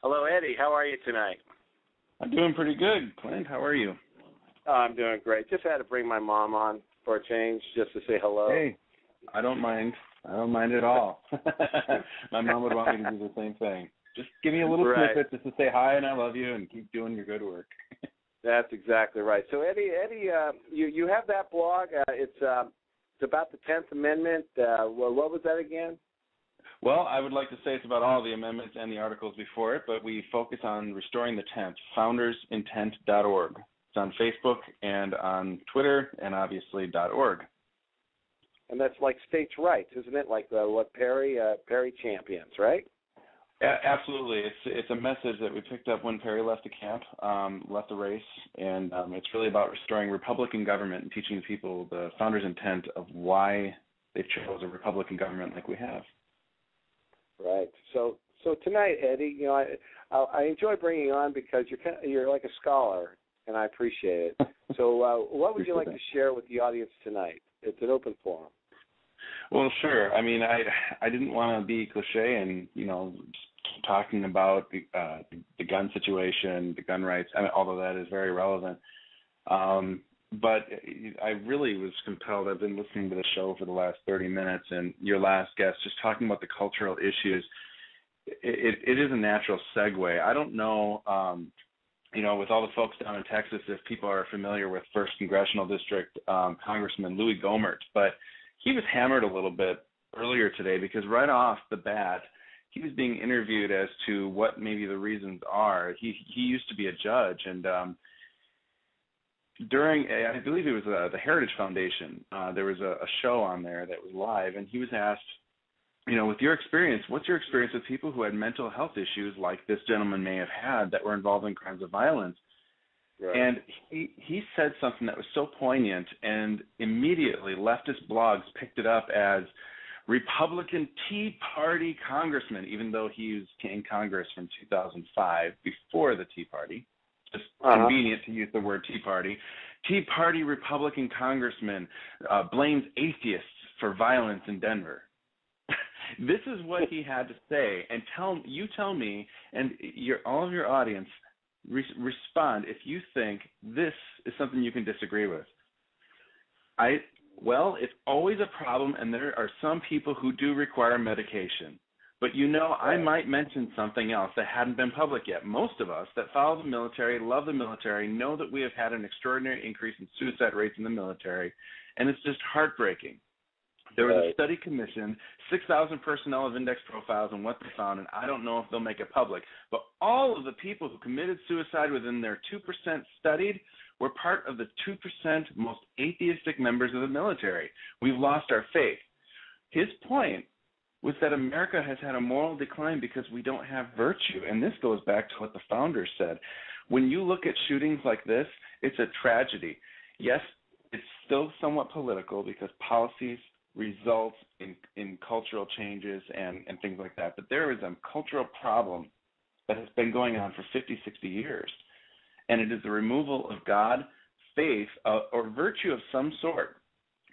Hello, Eddie. How are you tonight? I'm doing pretty good. Clint, how are you? Oh, I'm doing great. Just had to bring my mom on for a change just to say hello. Hey, I don't mind. I don't mind at all. My mom would want me to do the same thing. Just give me a little snippet just to say hi and I love you and keep doing your good work. That's exactly right. So, Eddie, you have that blog. It's about the 10th Amendment. What was that again? Well, I would like to say it's about all the amendments and the articles before it, but we focus on restoring the 10th, foundersintent.org. It's on Facebook and on Twitter and obviously .org. And that's like states' rights, isn't it? Like what Perry champions, right? Absolutely. It's a message that we picked up when Perry left the camp, left the race, and it's really about restoring Republican government and teaching people the founders' intent of why they chose a Republican government like we have. Right. So tonight, Eddie, I enjoy bringing you on because you're like a scholar, and I appreciate it. So what would you like to share with the audience tonight? It's an open forum. Well, sure. I mean, I didn't want to be cliche and keep talking about the gun situation, the gun rights. I mean, although that is very relevant. But I really was compelled. I've been listening to the show for the last 30 minutes, and your last guest just talking about the cultural issues. It is a natural segue. I don't know, with all the folks down in Texas, if people are familiar with 1st Congressional District Congressman Louis Gohmert, but he was hammered a little bit earlier today because right off the bat, he was being interviewed as to what maybe the reasons are. He used to be a judge, and during, I believe it was the Heritage Foundation, there was a show on there that was live, and he was asked, with your experience, what's your experience with people who had mental health issues like this gentleman may have had that were involved in crimes of violence? Right. And he said something that was so poignant, and immediately leftist blogs picked it up as Republican Tea Party congressman, even though he was in Congress from 2005, before the Tea Party. Just convenient to use the word Tea Party. Tea Party Republican congressman blames atheists for violence in Denver. This is what he had to say, and tell me, and all of your audience, respond if you think this is something you can disagree with. It's always a problem, and there are some people who do require medication. But I might mention something else that hadn't been public yet. Most of us that follow the military, love the military, know that we have had an extraordinary increase in suicide rates in the military, and it's just heartbreaking. There was a study commissioned, 6,000 personnel have indexed profiles on what they found, and I don't know if they'll make it public. But all of the people who committed suicide within their 2% studied were part of the 2% most atheistic members of the military. We've lost our faith. His point was that America has had a moral decline because we don't have virtue. And this goes back to what the founders said. When you look at shootings like this, it's a tragedy. Yes, it's still somewhat political because policies result in cultural changes and things like that. But there is a cultural problem that has been going on for 50, 60 years. And it is the removal of God, faith, or virtue of some sort,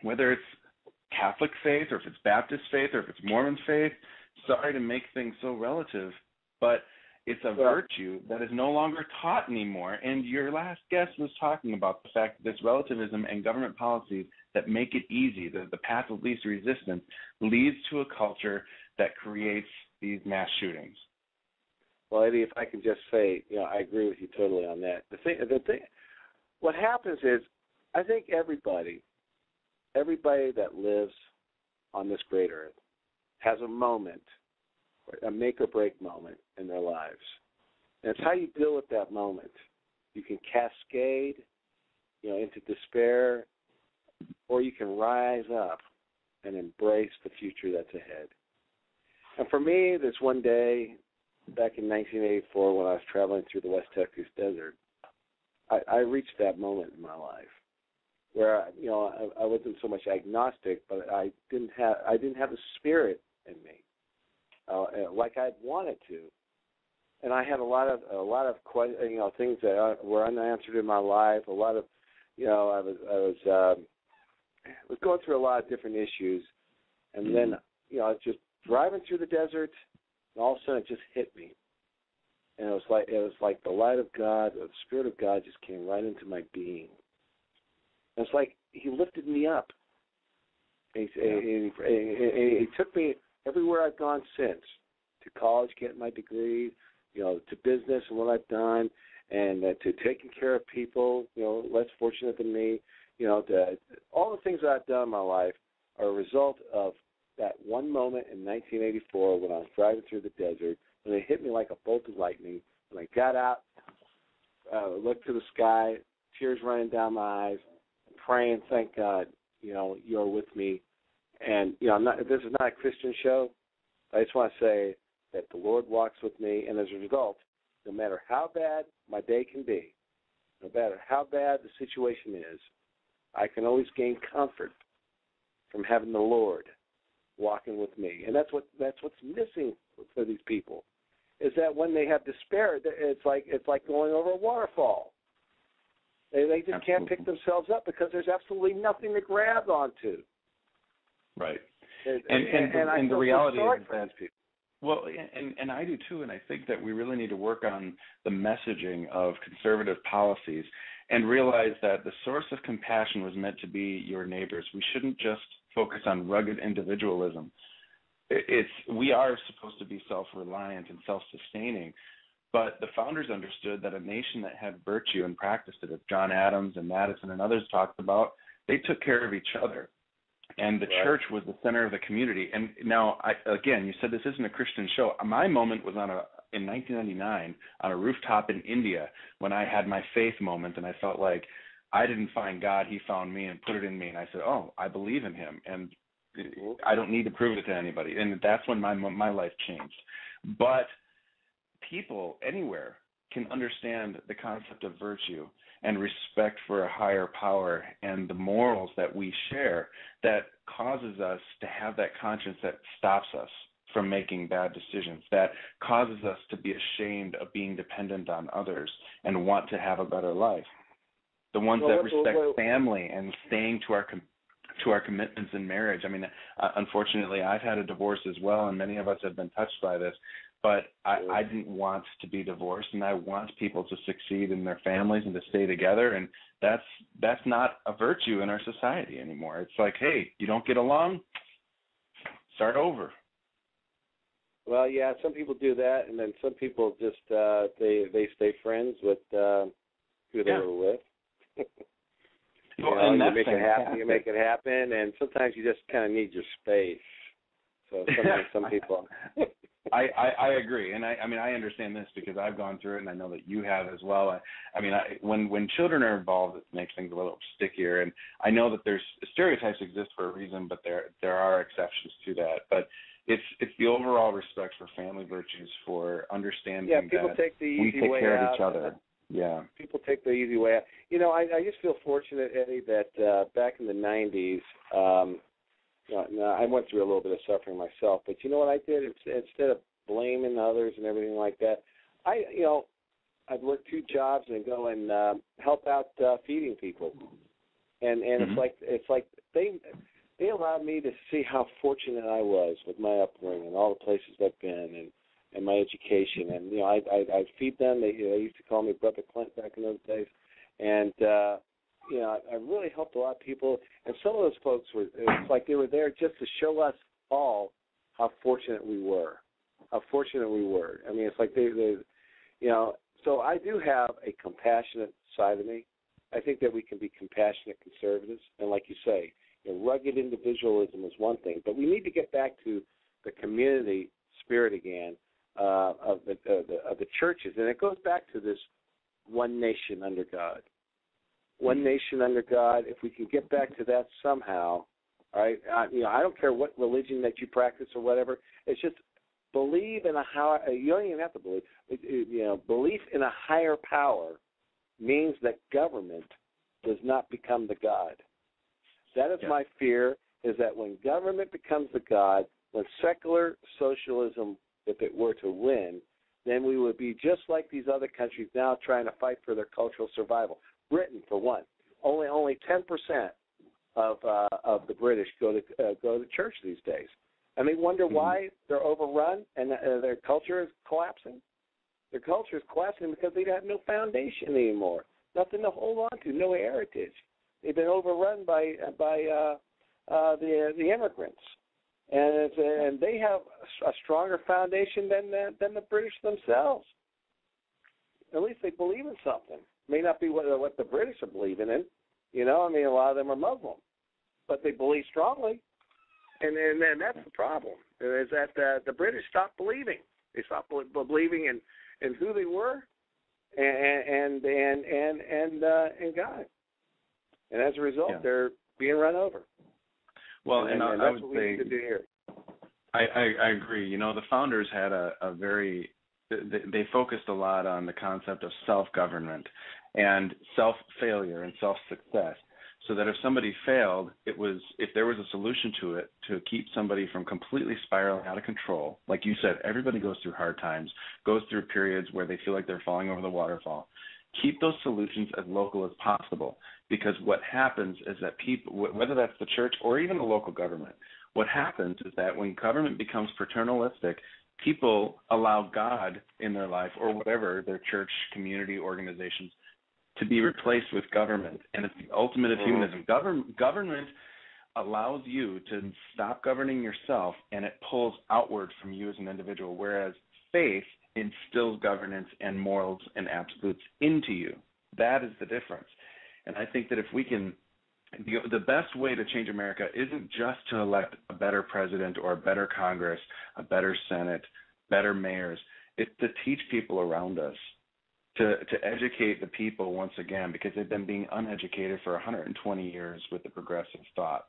whether it's Catholic faith or if it's Baptist faith or if it's Mormon faith. Sorry to make things so relative, but it's a virtue that is no longer taught anymore. And your last guest was talking about the fact that this relativism and government policies that make it easy, the path of least resistance, leads to a culture that creates these mass shootings. Well, Eddie, if I can just say, I agree with you totally on that. The thing, what happens is, I think everybody that lives on this great earth has a moment, a make or break moment in their lives. And it's how you deal with that moment. You can cascade, into despair, or you can rise up and embrace the future that's ahead. And for me, this one day back in 1984 when I was traveling through the West Texas desert, I reached that moment in my life where I wasn't so much agnostic, but I didn't have the spirit in me like I'd wanted to, and I had a lot of things that were unanswered in my life. A lot of I was going through a lot of different issues, and then I was just driving through the desert, and all of a sudden it just hit me. and it was like the light of God, or the Spirit of God, just came right into my being. And it's like He lifted me up. And he took me everywhere I've gone since, to college, getting my degree, to business and what I've done, and to taking care of people, less fortunate than me. All the things that I've done in my life are a result of that one moment in 1984 when I was driving through the desert, when it hit me like a bolt of lightning. When I got out, looked to the sky, tears running down my eyes, praying, thank God, you're with me. And, this is not a Christian show. I just want to say that the Lord walks with me, and as a result, no matter how bad my day can be, no matter how bad the situation is, I can always gain comfort from having the Lord walking with me. And that's what's missing for these people, is that when they have despair, it's like going over a waterfall. They just can't pick themselves up because there's absolutely nothing to grab onto. Right. And the reality is that, well, and I do too, and I think that we really need to work on the messaging of conservative policies and realize that the source of compassion was meant to be your neighbors. We shouldn't just focus on rugged individualism. We are supposed to be self-reliant and self-sustaining, but the founders understood that a nation that had virtue and practiced it, as John Adams and Madison and others talked about, they took care of each other. And the church was the center of the community. And now, again, you said this isn't a Christian show. My moment was in 1999 on a rooftop in India when I had my faith moment, and I felt like I didn't find God, He found me and put it in me. And I said, oh, I believe in Him, and I don't need to prove it to anybody. And that's when my life changed. But people anywhere can understand the concept of virtue and respect for a higher power and the morals that we share that causes us to have that conscience that stops us from making bad decisions, that causes us to be ashamed of being dependent on others and want to have a better life. The ones that respect family and staying to our commitments in marriage. I mean, unfortunately, I've had a divorce as well, and many of us have been touched by this. But I didn't want to be divorced, and I want people to succeed in their families and to stay together. And that's not a virtue in our society anymore. It's like, hey, you don't get along, start over. Well, yeah, some people do that, and then some people just they stay friends with who they were with. And you make it happen. You make it happen, and sometimes you just kind of need your space. So some people. I agree, and I understand this because I've gone through it, and I know that you have as well. When children are involved, it makes things a little stickier, and I know that there's stereotypes exist for a reason, but there are exceptions to that. But it's the overall respect for family virtues, for understanding that we take care of each other. Yeah, people take the easy way out. I just feel fortunate, Eddie, that back in the 90s. I went through a little bit of suffering myself, but you know what I did? Instead of blaming others and everything like that, I'd work 2 jobs and go and help out feeding people, and it's like they allowed me to see how fortunate I was with my upbringing and all the places I've been and my education, and I'd feed them. They used to call me Brother CLINT back in those days, and I really helped a lot of people, and some of those folks it's like they were there just to show us all how fortunate we were. I mean, it's like so I do have a compassionate side of me. I think that we can be compassionate conservatives, and like you say, rugged individualism is one thing, but we need to get back to the community spirit again of the churches, and it goes back to this one nation under God. One nation under God. If we can get back to that somehow, all right. I don't care what religion that you practice or whatever. It's just believe in you don't even have to believe. Belief in a higher power means that government does not become the God. That is my fear. Is that when government becomes the God, when secular socialism, if it were to win, then we would be just like these other countries now trying to fight for their cultural survival. Britain, for one, only 10% of the British go to church these days, and they wonder why they're overrun and their culture is collapsing. Their culture is collapsing because they have no foundation anymore, nothing to hold on to, no heritage. They've been overrun by the immigrants, and they have a stronger foundation than the British themselves. At least they believe in something. It may not be what the British are believing in. You know, I mean, a lot of them are Muslim, but they believe strongly, and that's the problem. Is that the British stopped believing. They stopped believing in who they were, and God, and as a result, they're being run over. Well, and that's I would what we say need to do here. I agree. You know, the founders had a very they focused a lot on the concept of self-government and self-failure and self-success, so that if somebody failed, if there was a solution to it to keep somebody from completely spiraling out of control. Like you said, everybody goes through hard times, goes through periods where they feel like they're falling over the waterfall. Keep those solutions as local as possible, because what happens is that people, whether that's the church or even the local government, what happens is that when government becomes paternalistic, people allow God in their life or whatever, their church, community, organizations, to be replaced with government. And it's the ultimate of humanism. Government allows you to stop governing yourself, and it pulls outward from you as an individual, whereas faith instills governance and morals and absolutes into you. That is the difference. And I think that if we can, the best way to change America isn't just to elect a better president or a better Congress, a better Senate, better mayors. It's to teach people around us, to educate the people once again, because they've been being uneducated for 120 years with the progressive thought.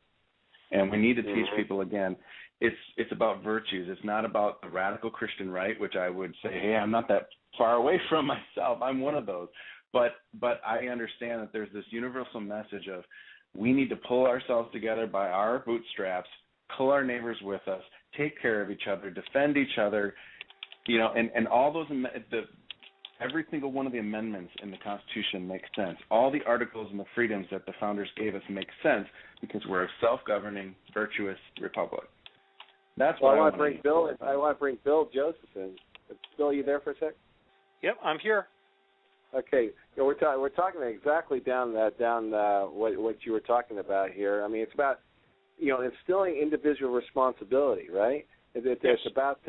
And we need to teach people again. It's about virtues. It's not about the radical Christian right, which I would say, hey, I'm not that far away from myself. I'm one of those. But I understand that there's this universal message of we need to pull ourselves together by our bootstraps, pull our neighbors with us, take care of each other, defend each other, you know, and all those every single one of the amendments in the Constitution makes sense. All the articles and the freedoms that the founders gave us make sense because we're a self-governing, virtuous republic. That's why I want to bring Bill. I want to bring Bill Joseph in. Bill, you there for a sec? Yep, I'm here. Okay, we're talking exactly down what you were talking about here. I mean, it's about instilling individual responsibility, right? It's about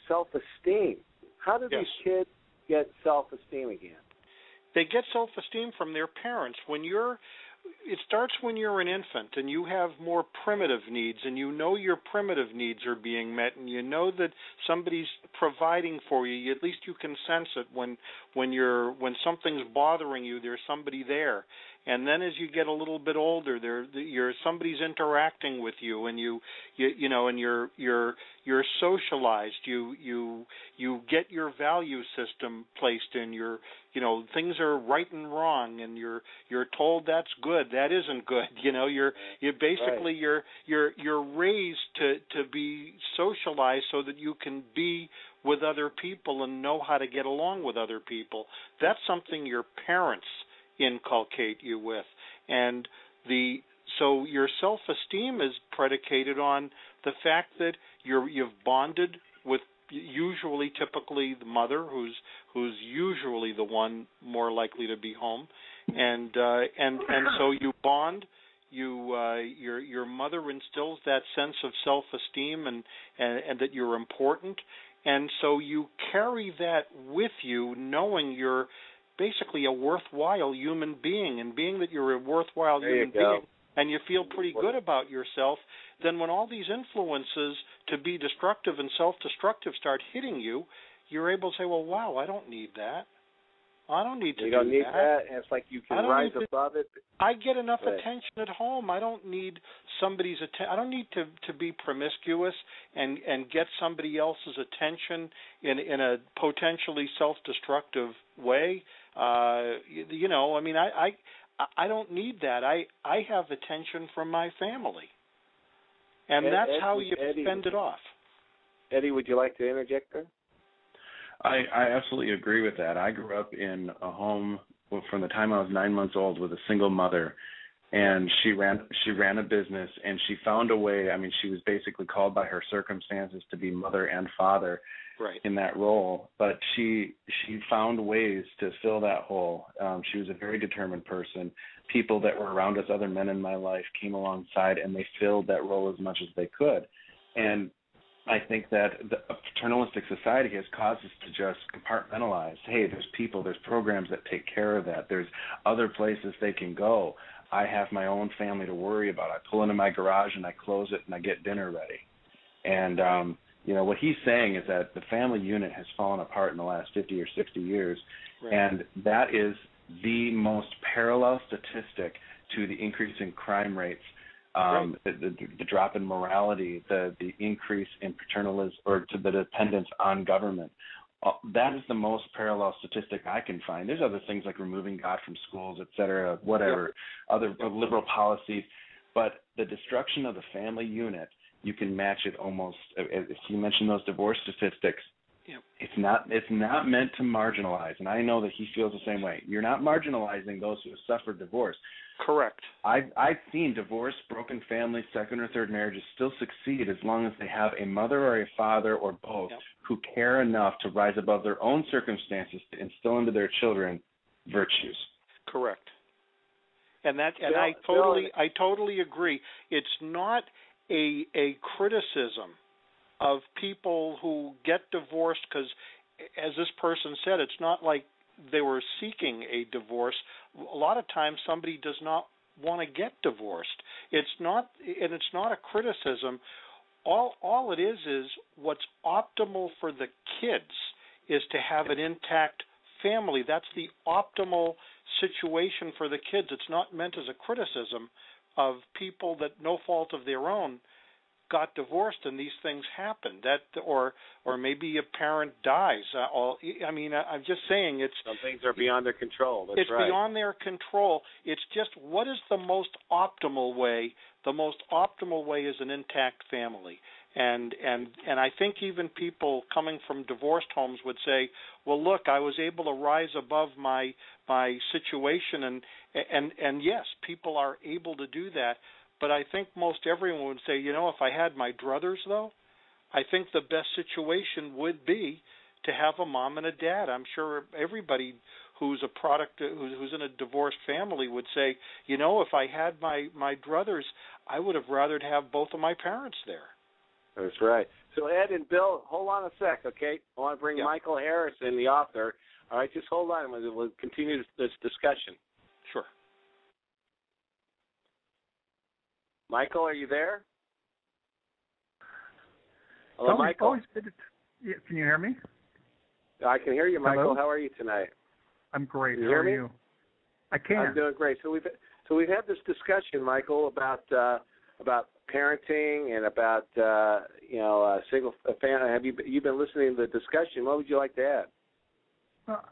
self-esteem. How do these kids get self-esteem again? They get self-esteem from their parents. It starts when you're an infant and you have more primitive needs, and you know your primitive needs are being met, and you know that somebody's providing for you. At least you can sense it when something's bothering you. There's somebody there. And then as you get a little bit older, somebody's interacting with you, and you're socialized. You get your value system placed in. Things are right and wrong, and you're told that's good, that isn't good. You're raised to be socialized so that you can be with other people and know how to get along with other people. That's something your parents inculcate you with, and so your self-esteem is predicated on the fact that you've bonded with typically the mother, who's usually the one more likely to be home, and so you bond. Your mother instills that sense of self-esteem and that you're important, and so you carry that with you, knowing you're basically a worthwhile human being, and being that you're a worthwhile human being and you feel pretty good about yourself, then when all these influences to be destructive and self-destructive start hitting you, you're able to say, well, wow, I don't need that. I don't need to do that. You don't need that, and it's like you can rise above it. I get enough attention at home. I don't need somebody's attention. I don't need to be promiscuous and get somebody else's attention in a potentially self-destructive way. I don't need that. I have attention from my family, and that's how you spend it off. Eddie, would you like to interject there? I absolutely agree with that. I grew up in a home from the time I was 9 months old with a single mother, and she ran a business, and she found a way. I mean, she was basically called by her circumstances to be mother and father, in that role, but she found ways to fill that hole. She was a very determined person. People that were around us, other men in my life, came alongside and they filled that role as much as they could. And I think that a paternalistic society has caused us to just compartmentalize. Hey, there's people, there's programs that take care of that. There's other places they can go. I have my own family to worry about. I pull into my garage and I close it and I get dinner ready. And, what he's saying is that the family unit has fallen apart in the last 50 or 60 years, and that is the most parallel statistic to the increase in crime rates, the drop in morality, the increase in paternalism or to the dependence on government. That is the most parallel statistic I can find. There's other things like removing God from schools, et cetera, whatever, other liberal policies. But the destruction of the family unit, you can match it almost. If you mention those divorce statistics, it's not meant to marginalize. And I know that he feels the same way. You're not marginalizing those who have suffered divorce. Correct. I've seen divorce, broken families, second or third marriages still succeed as long as they have a mother or a father or both who care enough to rise above their own circumstances to instill into their children virtues. Correct. And I totally agree. It's not a criticism of people who get divorced because, as this person said, it's not like they were seeking a divorce. A lot of times somebody does not want to get divorced. It's not a criticism. All it is what's optimal for the kids is to have an intact family. That's the optimal situation for the kids. It's not meant as a criticism of people that, no fault of their own, got divorced and these things happen. Or maybe a parent dies. I'm just saying some things are beyond their control. That's right. It's beyond their control. It's just, what is the most optimal way? The most optimal way is an intact family. And I think even people coming from divorced homes would say, well, look, I was able to rise above my situation, and yes, people are able to do that. But I think most everyone would say, if I had my druthers, though, I think the best situation would be to have a mom and a dad. I'm sure everybody who's a product, who's in a divorced family would say, if I had my druthers, I would have rather have both of my parents there. That's right. So, Ed and Bill, hold on a sec, okay? I want to bring Michael Harrison, the author. All right, just hold on. We'll continue this discussion. Sure. Michael, are you there? Hello, Michael. Can you hear me? I can hear you, Michael. Hello? How are you tonight? I'm great. Can you How hear are me? you? I can. I'm doing great. So we've had this discussion, Michael, about parenting and about single family. Have you been listening to the discussion? What would you like to add? Well,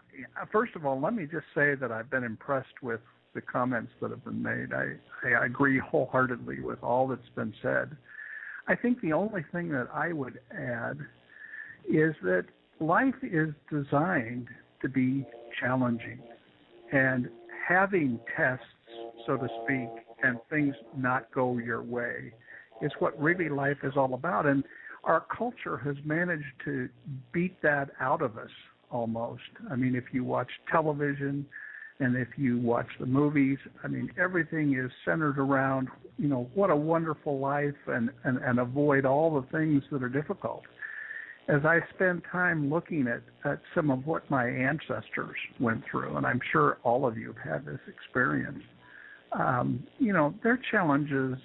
first of all, let me just say that I've been impressed with the comments that have been made. I agree wholeheartedly with all that's been said. I think the only thing that I would add is that life is designed to be challenging, and having tests, so to speak, and things not go your way is what really life is all about. And our culture has managed to beat that out of us almost. I mean, if you watch television and if you watch the movies, I mean, everything is centered around, what a wonderful life and avoid all the things that are difficult. As I spend time looking at some of what my ancestors went through, and I'm sure all of you have had this experience, their challenges,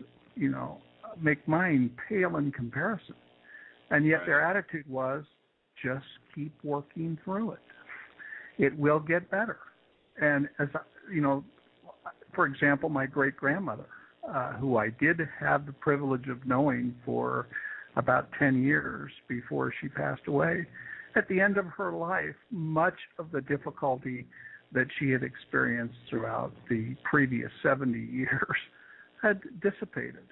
make mine pale in comparison. And yet their attitude was, just keep working through it. It will get better. And as for example, my great-grandmother, who I did have the privilege of knowing for about 10 years before she passed away, at the end of her life, much of the difficulty that she had experienced throughout the previous 70 years had dissipated.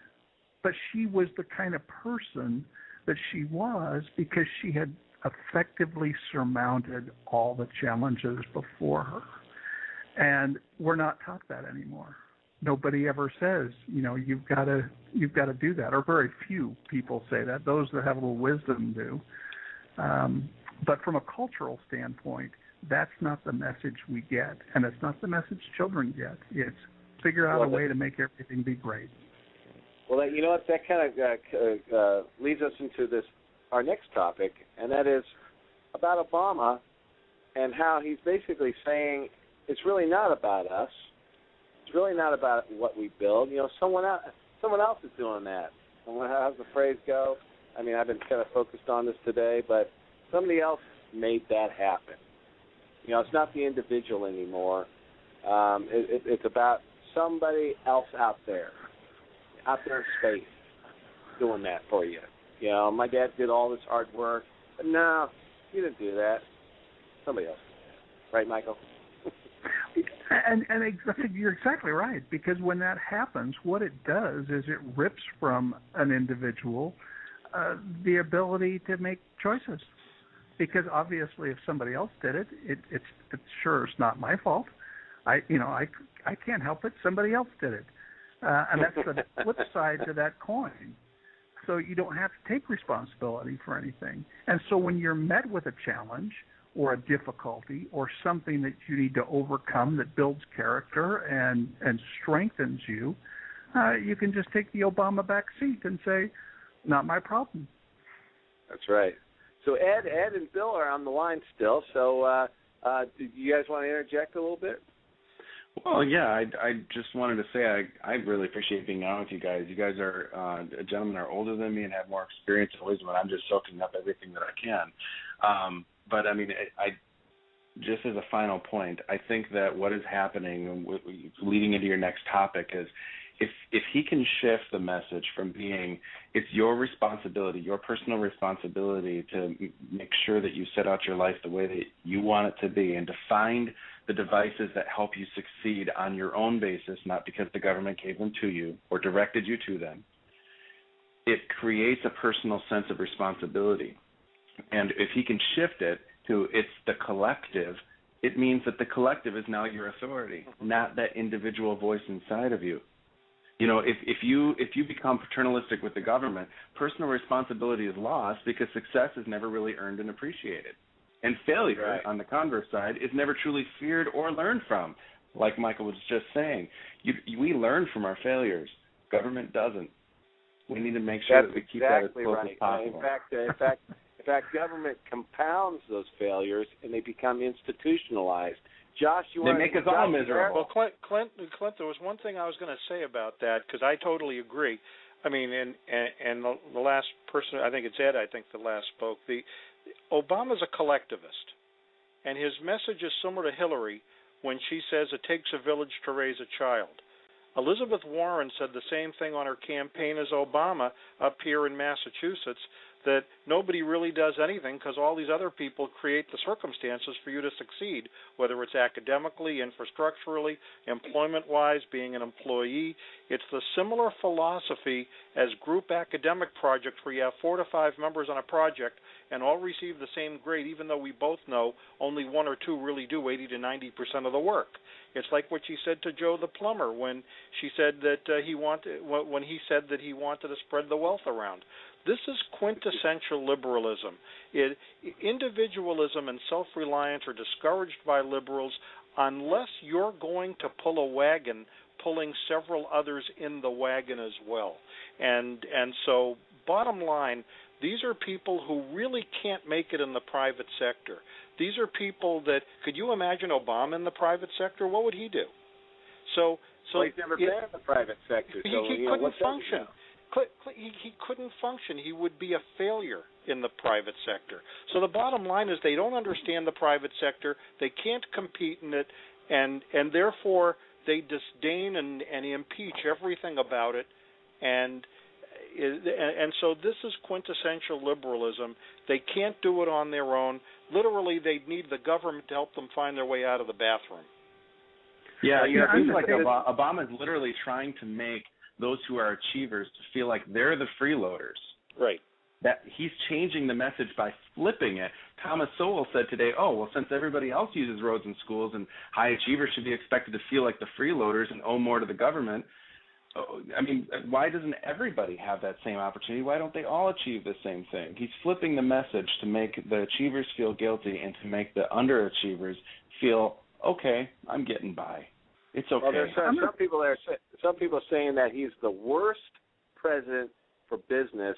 But she was the kind of person that she was because she had effectively surmounted all the challenges before her. And we're not taught that anymore. Nobody ever says, you've got to do that, or very few people say that. Those that have a little wisdom do. But from a cultural standpoint, that's not the message we get, and it's not the message children get. It's figure out a way to make everything be great. Well, you know what? That kind of leads us into our next topic, and that is about Obama and how he's basically saying it's really not about us. It's really not about what we build. You know, someone else is doing that. How's the phrase go? I mean, I've been kind of focused on this today, but somebody else made that happen. You know, it's not the individual anymore. It's about somebody else out there in space doing that for you. You know, my dad did all this hard work, but no, he didn't do that. Somebody else. Right, Michael? And you're exactly right, because when that happens, what it does is it rips from an individual the ability to make choices. Because obviously, if somebody else did it, it's sure it's not my fault. I can't help it. Somebody else did it, and that's the flip side to that coin. So you don't have to take responsibility for anything. And so when you're met with a challenge or a difficulty or something that you need to overcome that builds character and strengthens you, you can just take the Obama back seat and say, not my problem. That's right. So Ed and Bill are on the line still. So do you guys want to interject a little bit? Well, yeah, I just wanted to say I really appreciate being on with you guys. You guys are gentlemen are older than me and have more experience and wisdom, and I'm just soaking up everything that I can. But, I mean, I just as a final point, I think that what is happening, leading into your next topic, is if he can shift the message from being it's your responsibility, your personal responsibility to make sure that you set out your life the way that you want it to be and to find the devices that help you succeed on your own basis, not because the government gave them to you or directed you to them, it creates a personal sense of responsibility. And if he can shift it to it's the collective, it means that the collective is now your authority, not that individual voice inside of you. You know, if you become paternalistic with the government, personal responsibility is lost because success is never really earned and appreciated. And failure, on the converse side, is never truly feared or learned from. Like Michael was just saying, we learn from our failures. Government doesn't. We need to make sure that we keep that as close as possible. In fact, government compounds those failures, and they become institutionalized. Josh, they make us all miserable. Well, Clint, there was one thing I was going to say about that, because I totally agree. I mean, and the last person, I think it's Ed, the last spoke. Obama's a collectivist, and his message is similar to Hillary when she says it takes a village to raise a child. Elizabeth Warren said the same thing on her campaign as Obama up here in Massachusetts, that nobody really does anything because all these other people create the circumstances for you to succeed, whether it's academically, infrastructurally, employment-wise, being an employee. It's the similar philosophy as group academic projects where you have 4 to 5 members on a project and all receive the same grade, even though we both know only 1 or 2 really do 80 to 90% of the work. It's like what she said to Joe the plumber when she said that he wanted to spread the wealth around. This is quintessential liberalism. Individualism and self-reliance are discouraged by liberals unless you're going to pull a wagon, pulling several others in the wagon as well. And so, bottom line, these are people who really can't make it in the private sector. These are people that, could you imagine Obama in the private sector? What would he do? So he's never been in the private sector. So he couldn't function. He couldn't function. He would be a failure in the private sector. So the bottom line is they don't understand the private sector. They can't compete in it, and therefore they disdain and impeach everything about it. And so this is quintessential liberalism. They can't do it on their own. Literally, they need the government to help them find their way out of the bathroom. Yeah, it seems like Obama is literally trying to make those who are achievers to feel like they're the freeloaders. Right. That he's changing the message by flipping it. Thomas Sowell said today, since everybody else uses roads and schools and high achievers should be expected to feel like the freeloaders and owe more to the government, I mean, why doesn't everybody have that same opportunity? Why don't they all achieve the same thing? He's flipping the message to make the achievers feel guilty and to make the underachievers feel, okay, I'm getting by. It's okay. Well, there's some people saying that he's the worst president for business,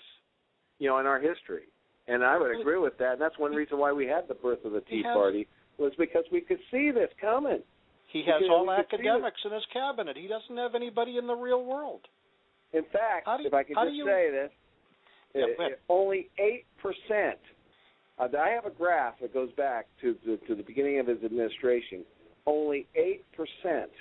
in our history. And I would agree with that. And that's one reason why we had the birth of the Tea Party, was because we could see this coming. He has all academics in his cabinet. He doesn't have anybody in the real world. In fact, if I could just say this, only 8%. I have a graph that goes back to the beginning of his administration. Only 8%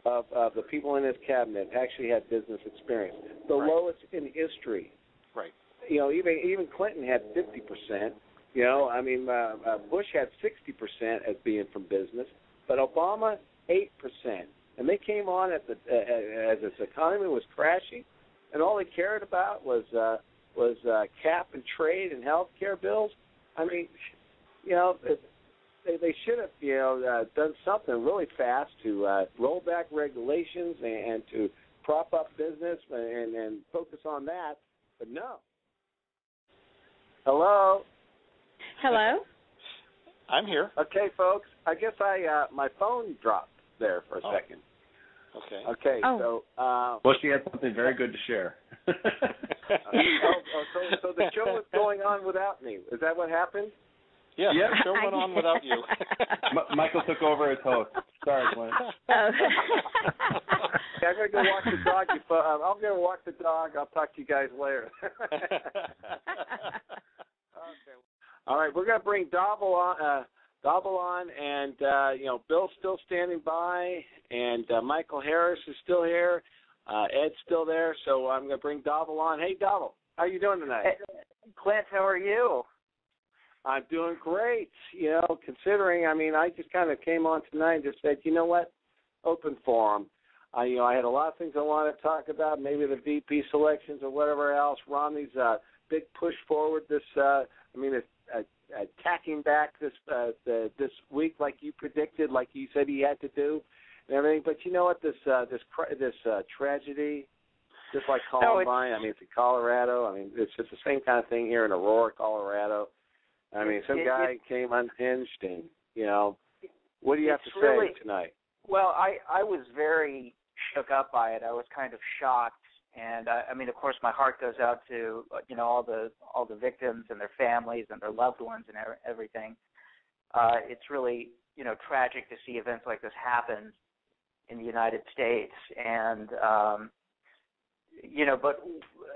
of the people in his cabinet actually had business experience, the lowest in history. Right. Even Clinton had 50%. Bush had 60% as being from business. But Obama, 8%, and they came on as this economy was crashing, and all they cared about was cap and trade and health care bills. I mean, they should have done something really fast to roll back regulations and to prop up business and focus on that. But no. Hello. Hello. I'm here. Okay, folks. I guess my phone dropped there for a second. Okay. Okay. Oh. Well, she had something very good to share. So the show was going on without me. Is that what happened? Yes, the show went on without you. Michael took over as host. Sorry, Glenn. Oh. I'm going to go walk the dog. I'm going to walk the dog. I'll talk to you guys later. Okay. All right, we're going to bring Dhavel on, and Bill's still standing by, and Michael Harris is still here. Ed's still there, so I'm going to bring Dhavel on. Hey, Dhavel, how are you doing tonight? Hey, Clint, how are you? I'm doing great. Considering, I just kind of came on tonight and just said, you know what, open forum. I had a lot of things I wanted to talk about, maybe the VP selections or whatever else. Romney's big push forward attacking back this week, like you predicted, like you said he had to do, and everything. But you know what? This tragedy, just like Columbine. It's in Colorado. It's just the same kind of thing here in Aurora, Colorado. Some guy came unhinged, and what do you have to say tonight? Well, I was very shook up by it. I was kind of shocked. And of course, my heart goes out to all the victims and their families and their loved ones and everything. It's really tragic to see events like this happen in the United States. And but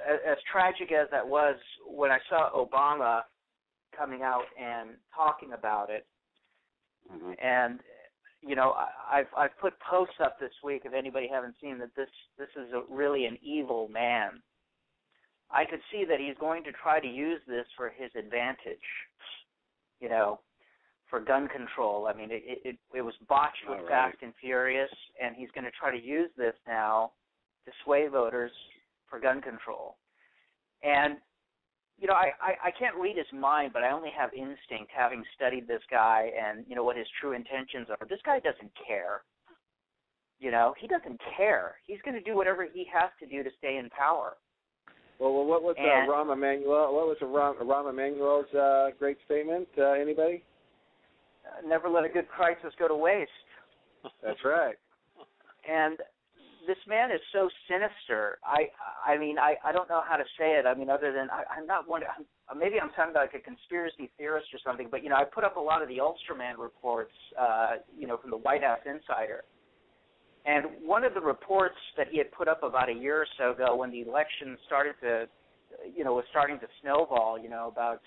as tragic as that was, when I saw Obama coming out and talking about it, and I've put posts up this week, if anybody haven't seen, that this is really an evil man. I could see that he's going to try to use this for his advantage, for gun control. It was botched with Fast and Furious, and he's going to try to use this now to sway voters for gun control. And I can't read his mind, but I only have instinct, having studied this guy and, what his true intentions are. This guy doesn't care. He doesn't care. He's going to do whatever he has to do to stay in power. Well, what was Rahm Emanuel? What was Rahm Emanuel's great statement? Anybody? Never let a good crisis go to waste. That's right. And this man is so sinister. I don't know how to say it. Other than I'm not one. Maybe I'm sounding like a conspiracy theorist or something. But I put up a lot of the Ulsterman reports, from the White House Insider. And one of the reports that he had put up about a year or so ago, when the election started to, was starting to snowball, about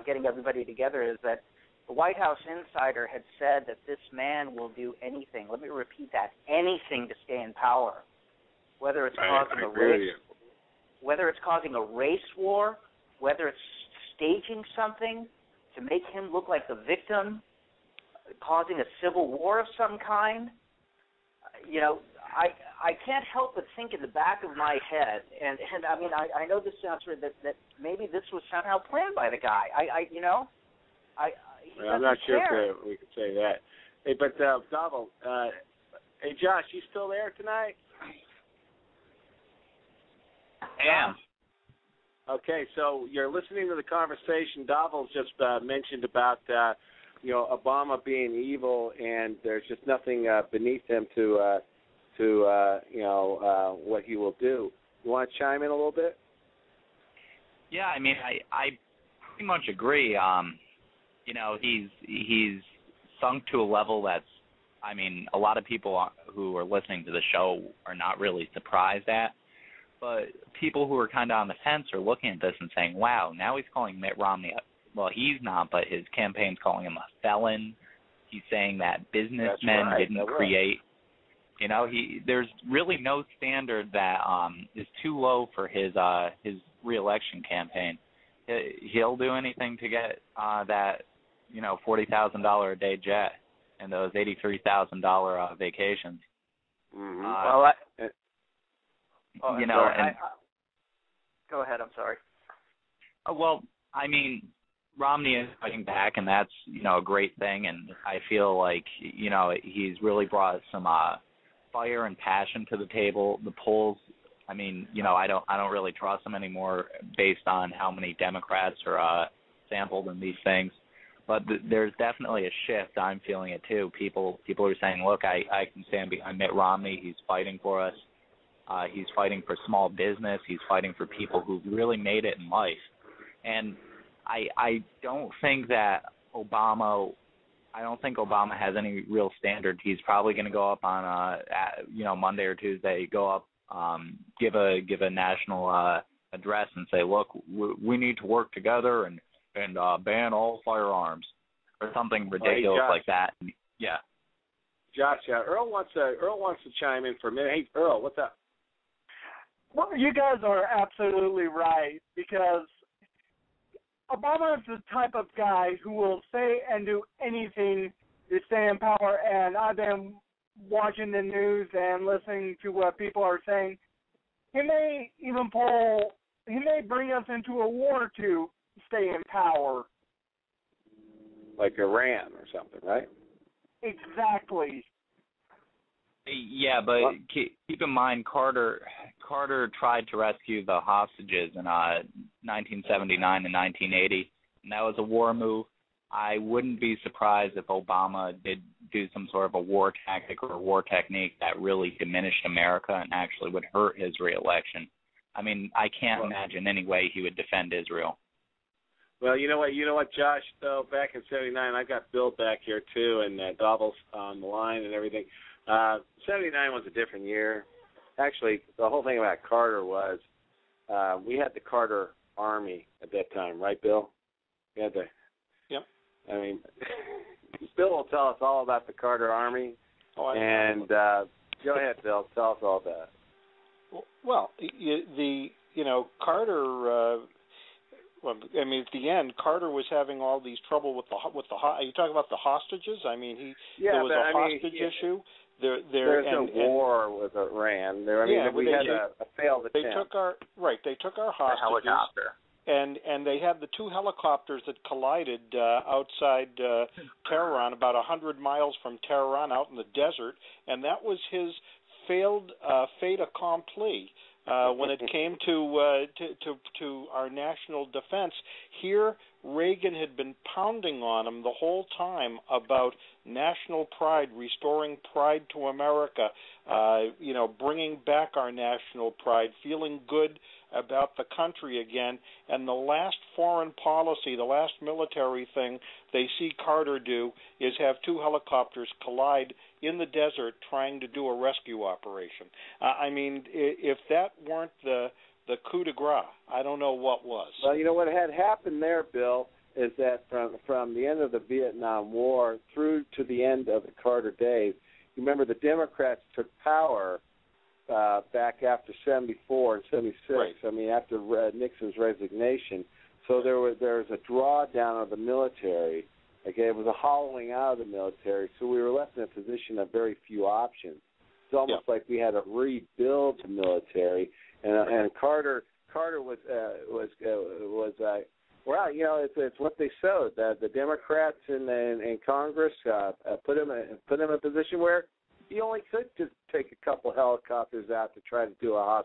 getting everybody together, is that the White House Insider had said that this man will do anything. Let me repeat that: anything to stay in power, whether it's causing a race war, whether it's staging something to make him look like the victim, causing a civil war of some kind. I can't help but think in the back of my head, and I know this sounds weird, that maybe this was somehow planned by the guy. I'm not sure if we could say that. Hey, but Dhavel, hey Josh, you still there tonight? am. Okay, so you're listening to the conversation. Dhavel's just mentioned about Obama being evil, and there's just nothing beneath him to what he will do. You want to chime in a little bit? Yeah, I mean, I pretty much agree. He's sunk to a level that's, I mean, a lot of people who are listening to the show are not really surprised at. But people who are kind of on the fence are looking at this and saying, wow, now he's calling Mitt Romney, well, he's not, but his campaign's calling him a felon. He's saying that businessmen didn't create. There's really no standard that is too low for his re-election campaign. He'll do anything to get that, $40,000 a day jet and those $83,000 vacations. Mm-hmm. Go ahead. I'm sorry. Well, I mean, Romney is fighting back, and that's a great thing. And I feel like he's really brought some fire and passion to the table. The polls, I mean, I don't really trust them anymore based on how many Democrats are sampled in these things. But there's definitely a shift. I'm feeling it too. People are saying, look, I can stand behind Mitt Romney. He's fighting for us. He's fighting for small business. He's fighting for people who've really made it in life. And I don't think that Obama has any real standard. He's probably going to go up on Monday or Tuesday, go up, give a national address and say, look, we need to work together and ban all firearms or something ridiculous like that. Yeah. Josh, Earl wants to chime in for a minute. Hey, Earl, what's up? Well, you guys are absolutely right, because Obama is the type of guy who will say and do anything to stay in power, and I've been watching the news and listening to what people are saying. He may bring us into a war to stay in power. Like Iran or something, right? Exactly. Yeah, but keep in mind, Carter tried to rescue the hostages in 1979 and 1980, and that was a war move. I wouldn't be surprised if Obama did do some sort of a war tactic or a war technique that really diminished America and actually would hurt his reelection. I mean, I can't imagine any way he would defend Israel. Well, you know what, Josh, though, back in 79, I got Bill back here, too, and Dhavel's on the line and everything. 79 was a different year. Actually, the whole thing about Carter was we had the Carter Army at that time, right, Bill? We had Yep. I mean, Bill will tell us all about the Carter Army. Go ahead, Bill. Tell us all about it. Well, Carter. At the end, Carter was having all these trouble with the. Are you talking about the hostages? I mean, there was a hostage issue. There's no war with Iran. We had a failed attempt. They took our hostages. The helicopter. And they had the two helicopters that collided outside Tehran, about 100 miles from Tehran, out in the desert, and that was his failed fait accompli. When it came to our national defense. Here, Reagan had been pounding on him the whole time about national pride, restoring pride to America, bringing back our national pride, feeling good about the country again. And the last foreign policy, the last military thing they see Carter do is have two helicopters collide in the desert trying to do a rescue operation. I mean, if that weren't the coup de grace, I don't know what was. Well, you know what had happened there, Bill, is that from the end of the Vietnam War through to the end of the Carter days, you remember the Democrats took power back after 74 and 76. Right. I mean, after Nixon's resignation. So there was a drawdown of the military. Okay, it was a hollowing out of the military. So we were left in a position of very few options. It's almost like we had to rebuild the military. And Carter was well, it's what they sowed. The Democrats in Congress put him in a position where he only could just take a couple helicopters out to try to do a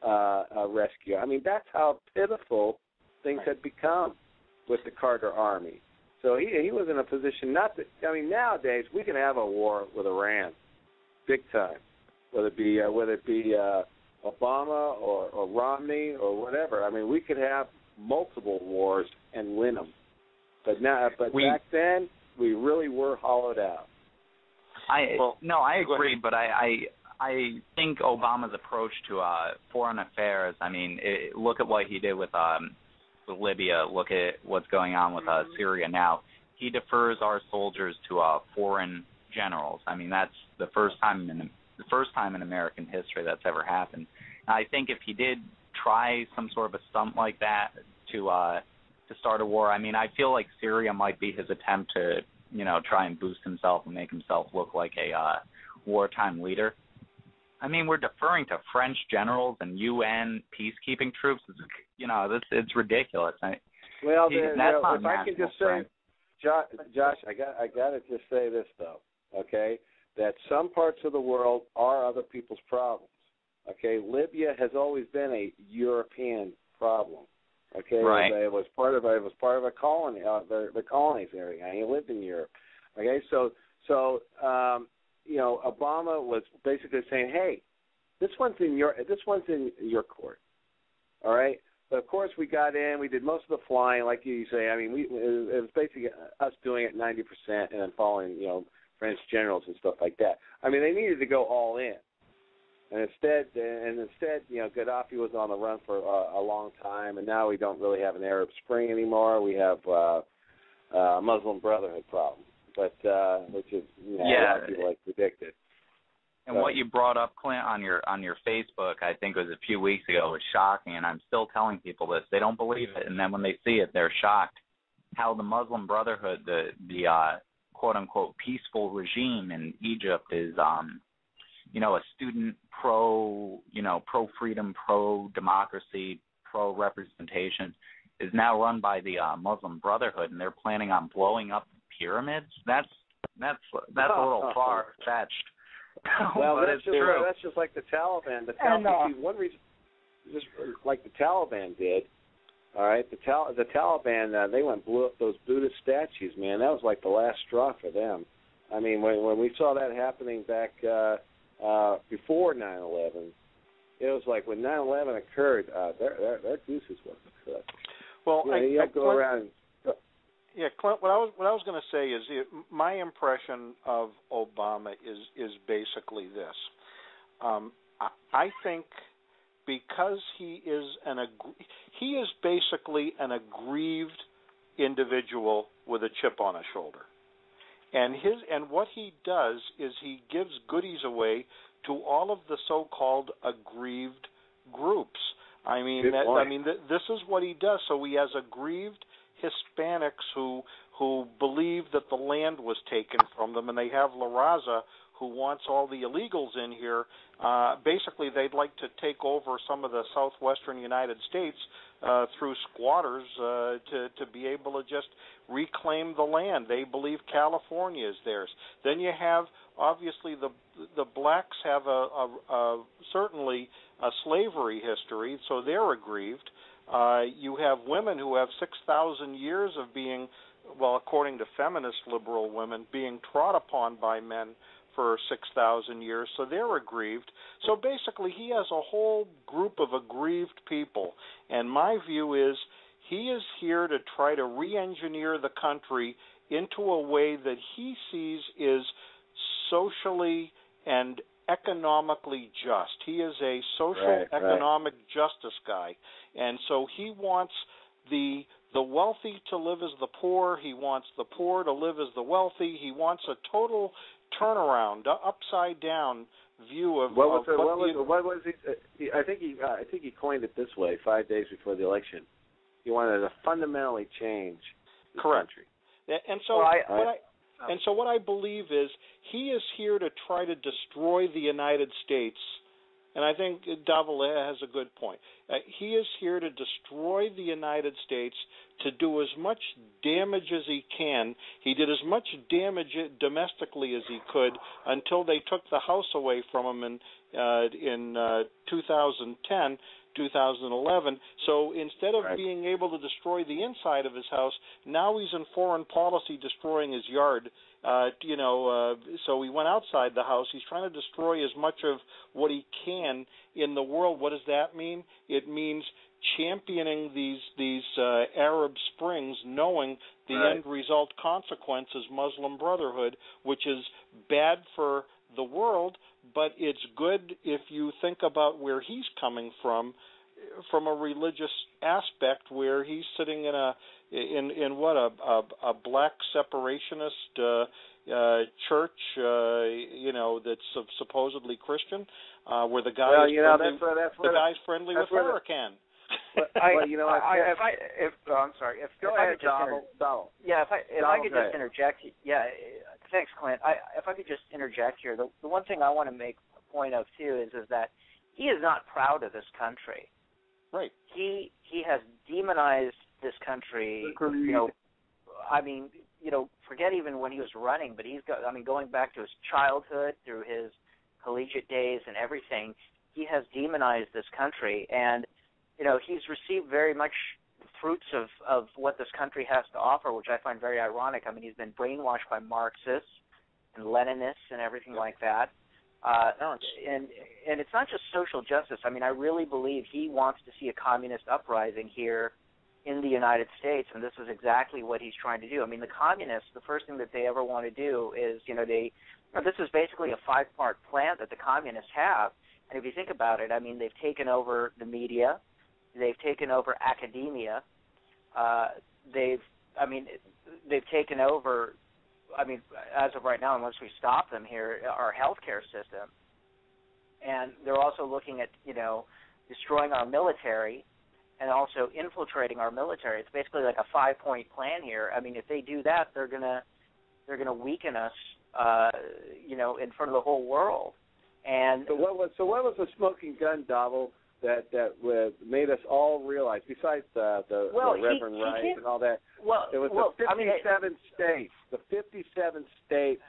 rescue. I mean, that's how pitiful things had become with the Carter Army. So he was in a position not to. I mean, nowadays we can have a war with Iran, big time, whether it be Obama or Romney or whatever. I mean, we could have multiple wars and win them. But back then we really were hollowed out. I agree, but I think Obama's approach to foreign affairs. I mean, look at what he did with Libya. Look at what's going on with Syria now. He defers our soldiers to foreign generals. I mean, that's the first time in American history that's ever happened. And I think if he did try some sort of a stunt like that to start a war, I mean, I feel like Syria might be his attempt to, try and boost himself and make himself look like a wartime leader. I mean, we're deferring to French generals and UN peacekeeping troops. It's ridiculous. If I can just say, Josh, I got to just say this though, okay? That some parts of the world are other people's problems. Okay, Libya has always been a European problem. Okay, right. It was part of a colony, the colonies area. He lived in Europe. Okay, so Obama was basically saying, hey, this one's in your court. All right. But of course, we got in. We did most of the flying, like you say. I mean, it was basically us doing it 90% and then following, French generals and stuff like that. I mean, they needed to go all in, and instead, Gaddafi was on the run for a long time, and now we don't really have an Arab Spring anymore. We have a Muslim Brotherhood problem, but which is a lot of people predicted. And what you brought up, Clint, on your Facebook, I think it was a few weeks ago, was shocking, and I'm still telling people this. They don't believe it, and then when they see it, they're shocked. How the Muslim Brotherhood, the quote-unquote peaceful regime in Egypt is, a student pro-freedom, pro-democracy, pro-representation, is now run by the Muslim Brotherhood, and they're planning on blowing up the pyramids. That's a little far-fetched. Well, that's just like the Taliban. One reason, just like the Taliban did. All right, the Taliban they went and blew up those Buddhist statues. Man, that was like the last straw for them. I mean, when we saw that happening back before 9/11, it was like when 9/11 occurred, their gooses wasn't cooked. Well, you don't go around. Yeah, Clint, what I was going to say is my impression of Obama is basically this. I think because he is basically an aggrieved individual with a chip on his shoulder, and what he does is he gives goodies away to all of the so-called aggrieved groups. This is what he does. So he has aggrieved Hispanics who believe that the land was taken from them, and they have La Raza who wants all the illegals in here. Basically, they'd like to take over some of the southwestern United States through squatters to be able to just reclaim the land. They believe California is theirs. Then you have, obviously, the blacks have certainly a slavery history, so they're aggrieved. You have women who have 6,000 years of being, well, according to feminist liberal women, being trod upon by men for 6,000 years, so they're aggrieved. So basically he has a whole group of aggrieved people, and my view is he is here to try to re-engineer the country into a way that he sees is socially and economically just. He is a social economic justice guy, and so he wants the wealthy to live as the poor. He wants the poor to live as the wealthy. He wants a total turnaround, upside down view of what was he? I think he coined it this way 5 days before the election. He wanted to fundamentally change the country. And so And so what I believe is he is here to try to destroy the United States. And I think Dhavel has a good point. He is here to destroy the United States, to do as much damage as he can. He did as much damage domestically as he could until they took the House away from him in 2010, 2011. So instead of being able to destroy the inside of his house, now he's in foreign policy destroying his yard. So he went outside the house. He's trying to destroy as much of what he can in the world. What does that mean? It means championing these Arab Springs, knowing the end result consequence is Muslim Brotherhood, which is bad for the world, but it's good if you think about where he's coming from a religious aspect, where he's sitting in a black separationist church, that's supposedly Christian, where the guy guy's friendly with Hurricane. I'm sorry. Go ahead, Dhavel. Yeah, if I could just interject. Yeah, thanks, Clint. If I could just interject here, the one thing I want to make a point of too is that he is not proud of this country. Right. He has demonized this country. Forget even when he was running, but going back to his childhood, through his collegiate days and everything, he has demonized this country, and he's received very much fruits of what this country has to offer, which I find very ironic. I mean, he's been brainwashed by Marxists and Leninists and everything like that. And it's not just social justice. I mean, I really believe he wants to see a communist uprising here in the United States, and this is exactly what he's trying to do. I mean, the communists, the first thing that they ever want to do is, this is basically a 5-part plan that the communists have. And if you think about it, I mean, they've taken over the media, they've taken over academia, they've taken over, as of right now, unless we stop them here, our healthcare system. And they're also looking at, destroying our military and also infiltrating our military. It's basically like a 5-point plan here. I mean, if they do that, they're gonna weaken us, in front of the whole world. And so what was the smoking gun, Dhavel, that made us all realize, besides the Reverend Wright and all that? Well, it was the 57 states. The 57 states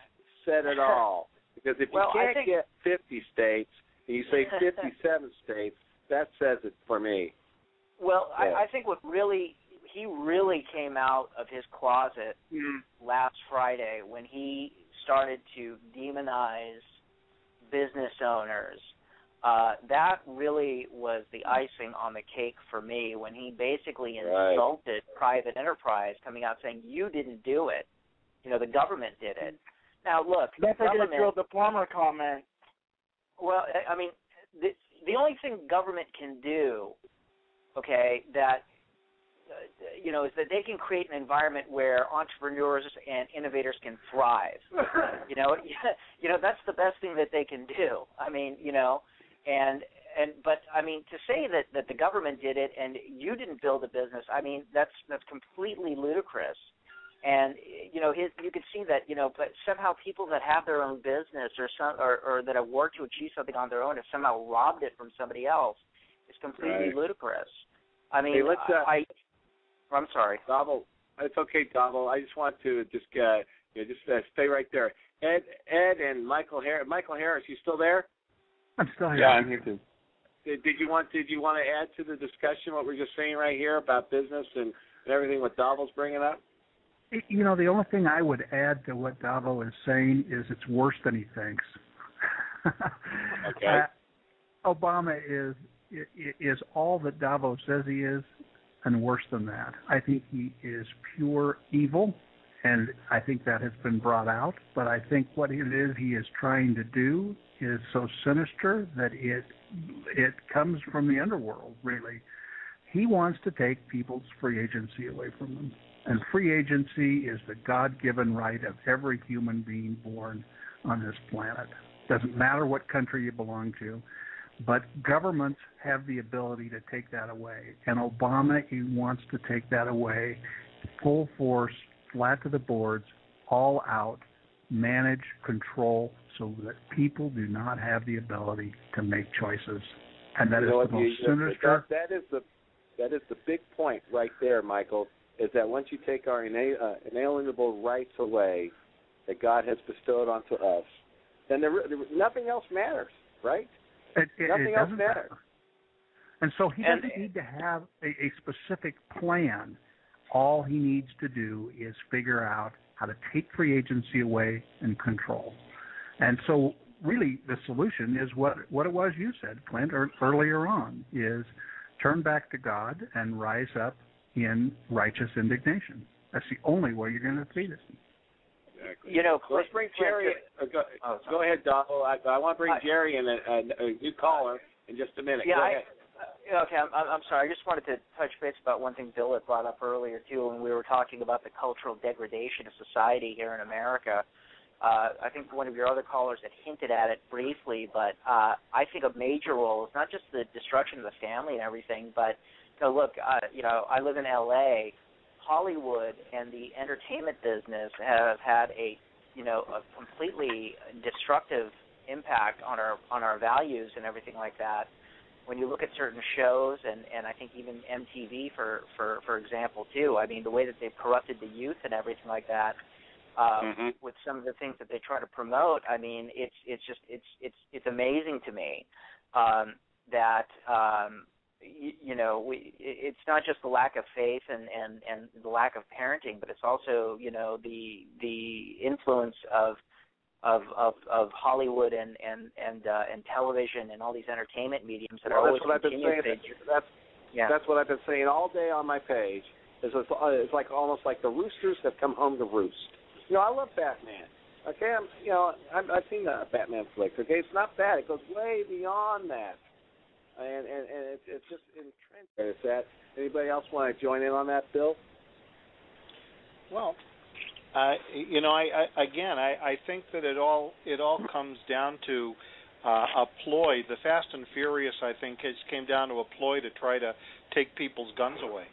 said it all. Because if you can't get 50 states, and you say 57 states, that says it for me. Well, yeah. I think he really came out of his closet last Friday when he started to demonize business owners. That really was the icing on the cake for me, when he basically insulted private enterprise, coming out saying, you didn't do it. The government did it. Now, look, don't forget the plumber comment. Well, I mean, the only thing government can do, that is that they can create an environment where entrepreneurs and innovators can thrive. That's the best thing that they can do. I mean, but I mean, to say that the government did it and you didn't build a business, I mean, that's completely ludicrous. And you could see that, but somehow people that have their own business or that have worked to achieve something on their own have somehow robbed it from somebody else. It's completely ludicrous. I mean, I'm sorry, Dhavel. It's okay, Dhavel. I just want to stay right there. Ed and Michael Harris, you still there? I'm still here. Yeah, I'm here too. Did you want to add to the discussion what we're just saying right here about business and everything what Dhavel's bringing up? The only thing I would add to what Dhavel is saying is it's worse than he thinks. Okay. Obama is all that Dhavel says he is, and worse than that. I think he is pure evil, and I think that has been brought out. But I think what it is he is trying to do is so sinister that it comes from the underworld, really. He wants to take people's free agency away from them. And free agency is the God-given right of every human being born on this planet. Doesn't matter what country you belong to, but governments have the ability to take that away. And Obama, he wants to take that away, full force, flat to the boards, all out, manage, control, so that people do not have the ability to make choices. And that is the most sinister. That is the big point right there, Michael, is that once you take our inalienable rights away that God has bestowed onto us, then nothing else matters, right? Nothing else matters. And so he doesn't need to have a specific plan. All he needs to do is figure out how to take free agency away and control. And so really the solution is what it was you said, Clint, earlier on, is turn back to God and rise up in righteous indignation. That's the only way you're going to defeat it. Exactly. You know, let's bring Jerry. Go ahead, Dhavel. I want to bring Jerry in, a new caller, in just a minute. Yeah, go ahead. Okay, I'm sorry. I just wanted to touch base about one thing Bill had brought up earlier, too, when we were talking about the cultural degradation of society here in America. I think one of your other callers had hinted at it briefly, but I think a major role is not just the destruction of the family and everything, but, look, I live in L.A., Hollywood and the entertainment business have had a completely destructive impact on our values and everything like that. When you look at certain shows and I think even MTV for example too, I mean the way that they've corrupted the youth and everything like that, with some of the things that they try to promote, I mean it's amazing to me that it's not just the lack of faith and the lack of parenting, but it's also the influence of Hollywood and television and all these entertainment mediums that are always continuing. That's what I've been saying all day on my page. It's like almost like the roosters have come home to roost. I love Batman. Okay, I've seen the Batman flick. Okay, it's not bad. It goes way beyond that. And it's just entrenched. It's that. Anybody else want to join in on that, Bill? Well, I think that it all comes down to a ploy. The Fast and Furious, I think, came down to a ploy to try to take people's guns away.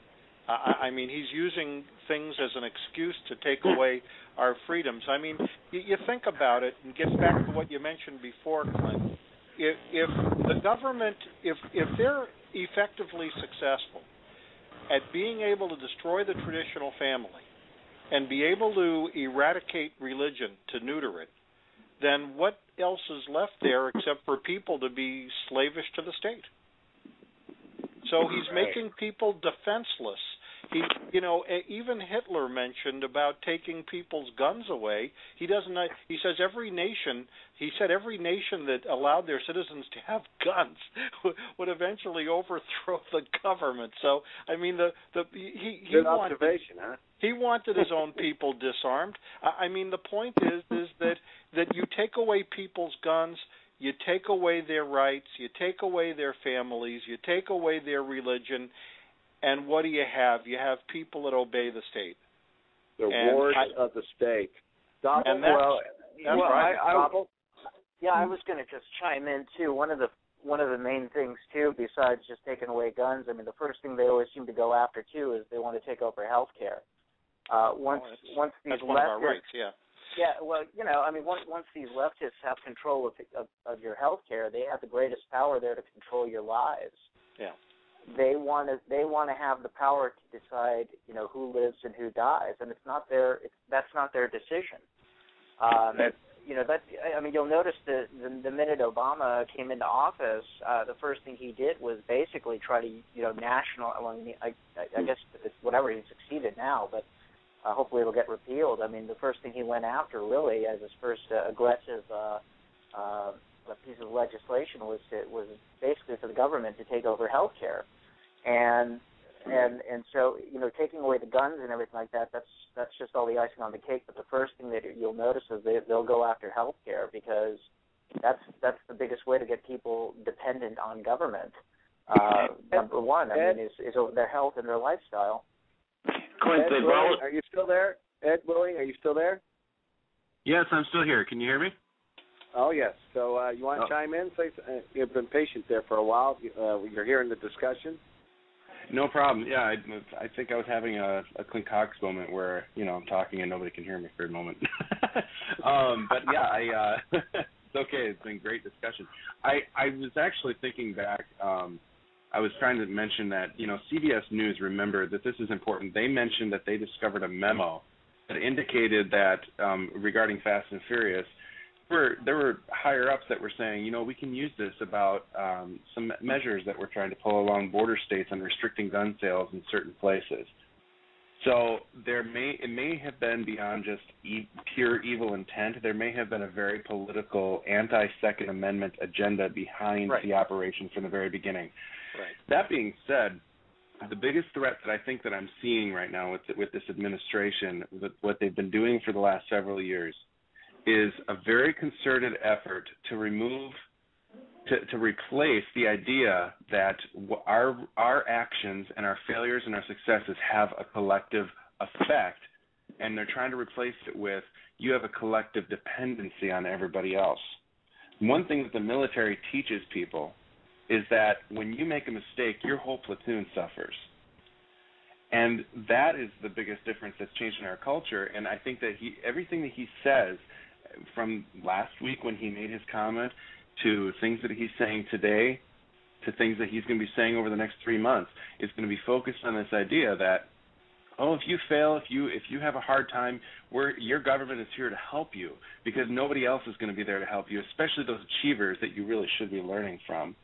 I mean, he's using things as an excuse to take away our freedoms. I mean, you think about it, and gets back to what you mentioned before, Clint. If the government, if they're effectively successful at being able to destroy the traditional family and be able to eradicate religion, to neuter it, then what else is left there except for people to be slavish to the state? So he's making people defenseless. Even Hitler mentioned about taking people's guns away. He said every nation that allowed their citizens to have guns would eventually overthrow the government. So I mean, he wanted his own people disarmed. I mean, the point is that you take away people's guns, you take away their rights, you take away their families, you take away their religion. And what do you have? You have people that obey the state. The wards of the state. And that's right. I was going to just chime in too. One of the main things too, besides just taking away guns, I mean, the first thing they always seem to go after too is they want to take over health care. Once these that's one of our rights, yeah. Yeah, well, I mean, once these leftists have control of your health care, they have the greatest power there to control your lives. Yeah. They want to have the power to decide, who lives and who dies, and that's not their decision. You'll notice the minute Obama came into office, the first thing he did was basically try to, national. Well, I guess it's whatever he succeeded now, but hopefully it'll get repealed. I mean, the first thing he went after, really, as his first aggressive piece of legislation was basically for the government to take over health care, and so taking away the guns and everything like that's just all the icing on the cake. But the first thing that you'll notice is they'll go after health care, because that's the biggest way to get people dependent on government. Number one, is their health and their lifestyle. Clint, Ed Willing, are you still there? Ed Willing, are you still there? Yes, I'm still here. Can you hear me? Oh, yes. So you want to chime in? You've been patient there for a while. You're hearing the discussion. No problem. Yeah, I think I was having a Clint Cox moment where, I'm talking and nobody can hear me for a moment. But, yeah, it's okay. It's been great discussion. I was actually thinking back. I was trying to mention that, CBS News, remember that this is important. They mentioned that they discovered a memo that indicated that regarding Fast and Furious, there were higher ups that were saying, we can use this about some measures that we're trying to pull along border states on restricting gun sales in certain places. So it may have been beyond just pure evil intent. There may have been a very political anti-Second Amendment agenda behind the operation from the very beginning. Right. That being said, the biggest threat that I think that I'm seeing right now with this administration, with what they've been doing for the last several years, is a very concerted effort to replace the idea that our actions and our failures and our successes have a collective effect, and they're trying to replace it with you have a collective dependency on everybody else. One thing that the military teaches people is that when you make a mistake, your whole platoon suffers. And that is the biggest difference that's changed in our culture, and I think that everything that he says from last week when he made his comment to things that he's saying today to things that he's going to be saying over the next 3 months is going to be focused on this idea that, if you fail, if you have a hard time, your government is here to help you because nobody else is going to be there to help you, especially those achievers that you really should be learning from.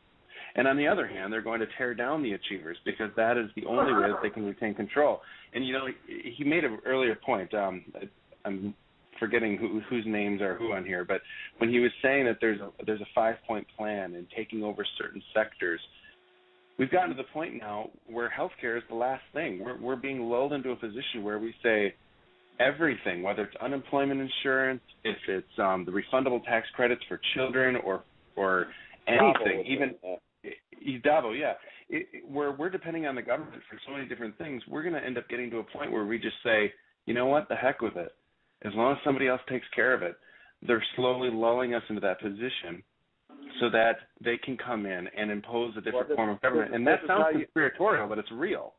And on the other hand, they're going to tear down the achievers because that is the only way that they can retain control. And, he made an earlier point. I'm forgetting whose names are who on here, but when he was saying that there's a 5-point plan and taking over certain sectors, we've gotten to the point now where healthcare is the last thing. We're being lulled into a position where we say everything, whether it's unemployment insurance, if it's the refundable tax credits for children or anything, even Dhavel, where we're depending on the government for so many different things, we're going to end up getting to a point where we just say, you know what, the heck with it. As long as somebody else takes care of it, they're slowly lulling us into that position so that they can come in and impose a different form of government. And that sounds conspiratorial, but it's real.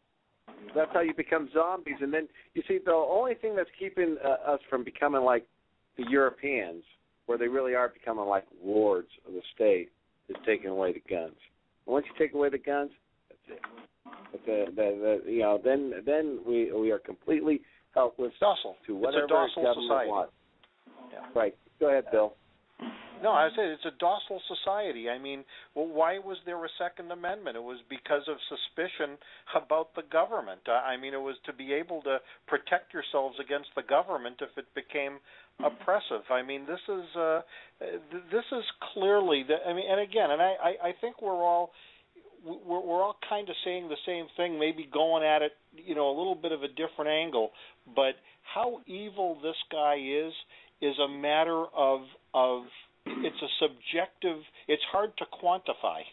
That's how you become zombies. And then, you see, the only thing that's keeping us from becoming like the Europeans, where they really are becoming like lords of the state, is taking away the guns. And once you take away the guns, that's it. Then we are completely helpless to whatever government wants. Yeah. Right. Go ahead, Bill. No, I said it's a docile society. I mean, why was there a Second Amendment? It was because of suspicion about the government. I mean, it was to be able to protect yourselves against the government if it became oppressive. I mean, this is clearly and again, I think we're all kind of saying the same thing, maybe going at it, a little bit of a different angle. But how evil this guy is a matter of it's a subjective. It's hard to quantify.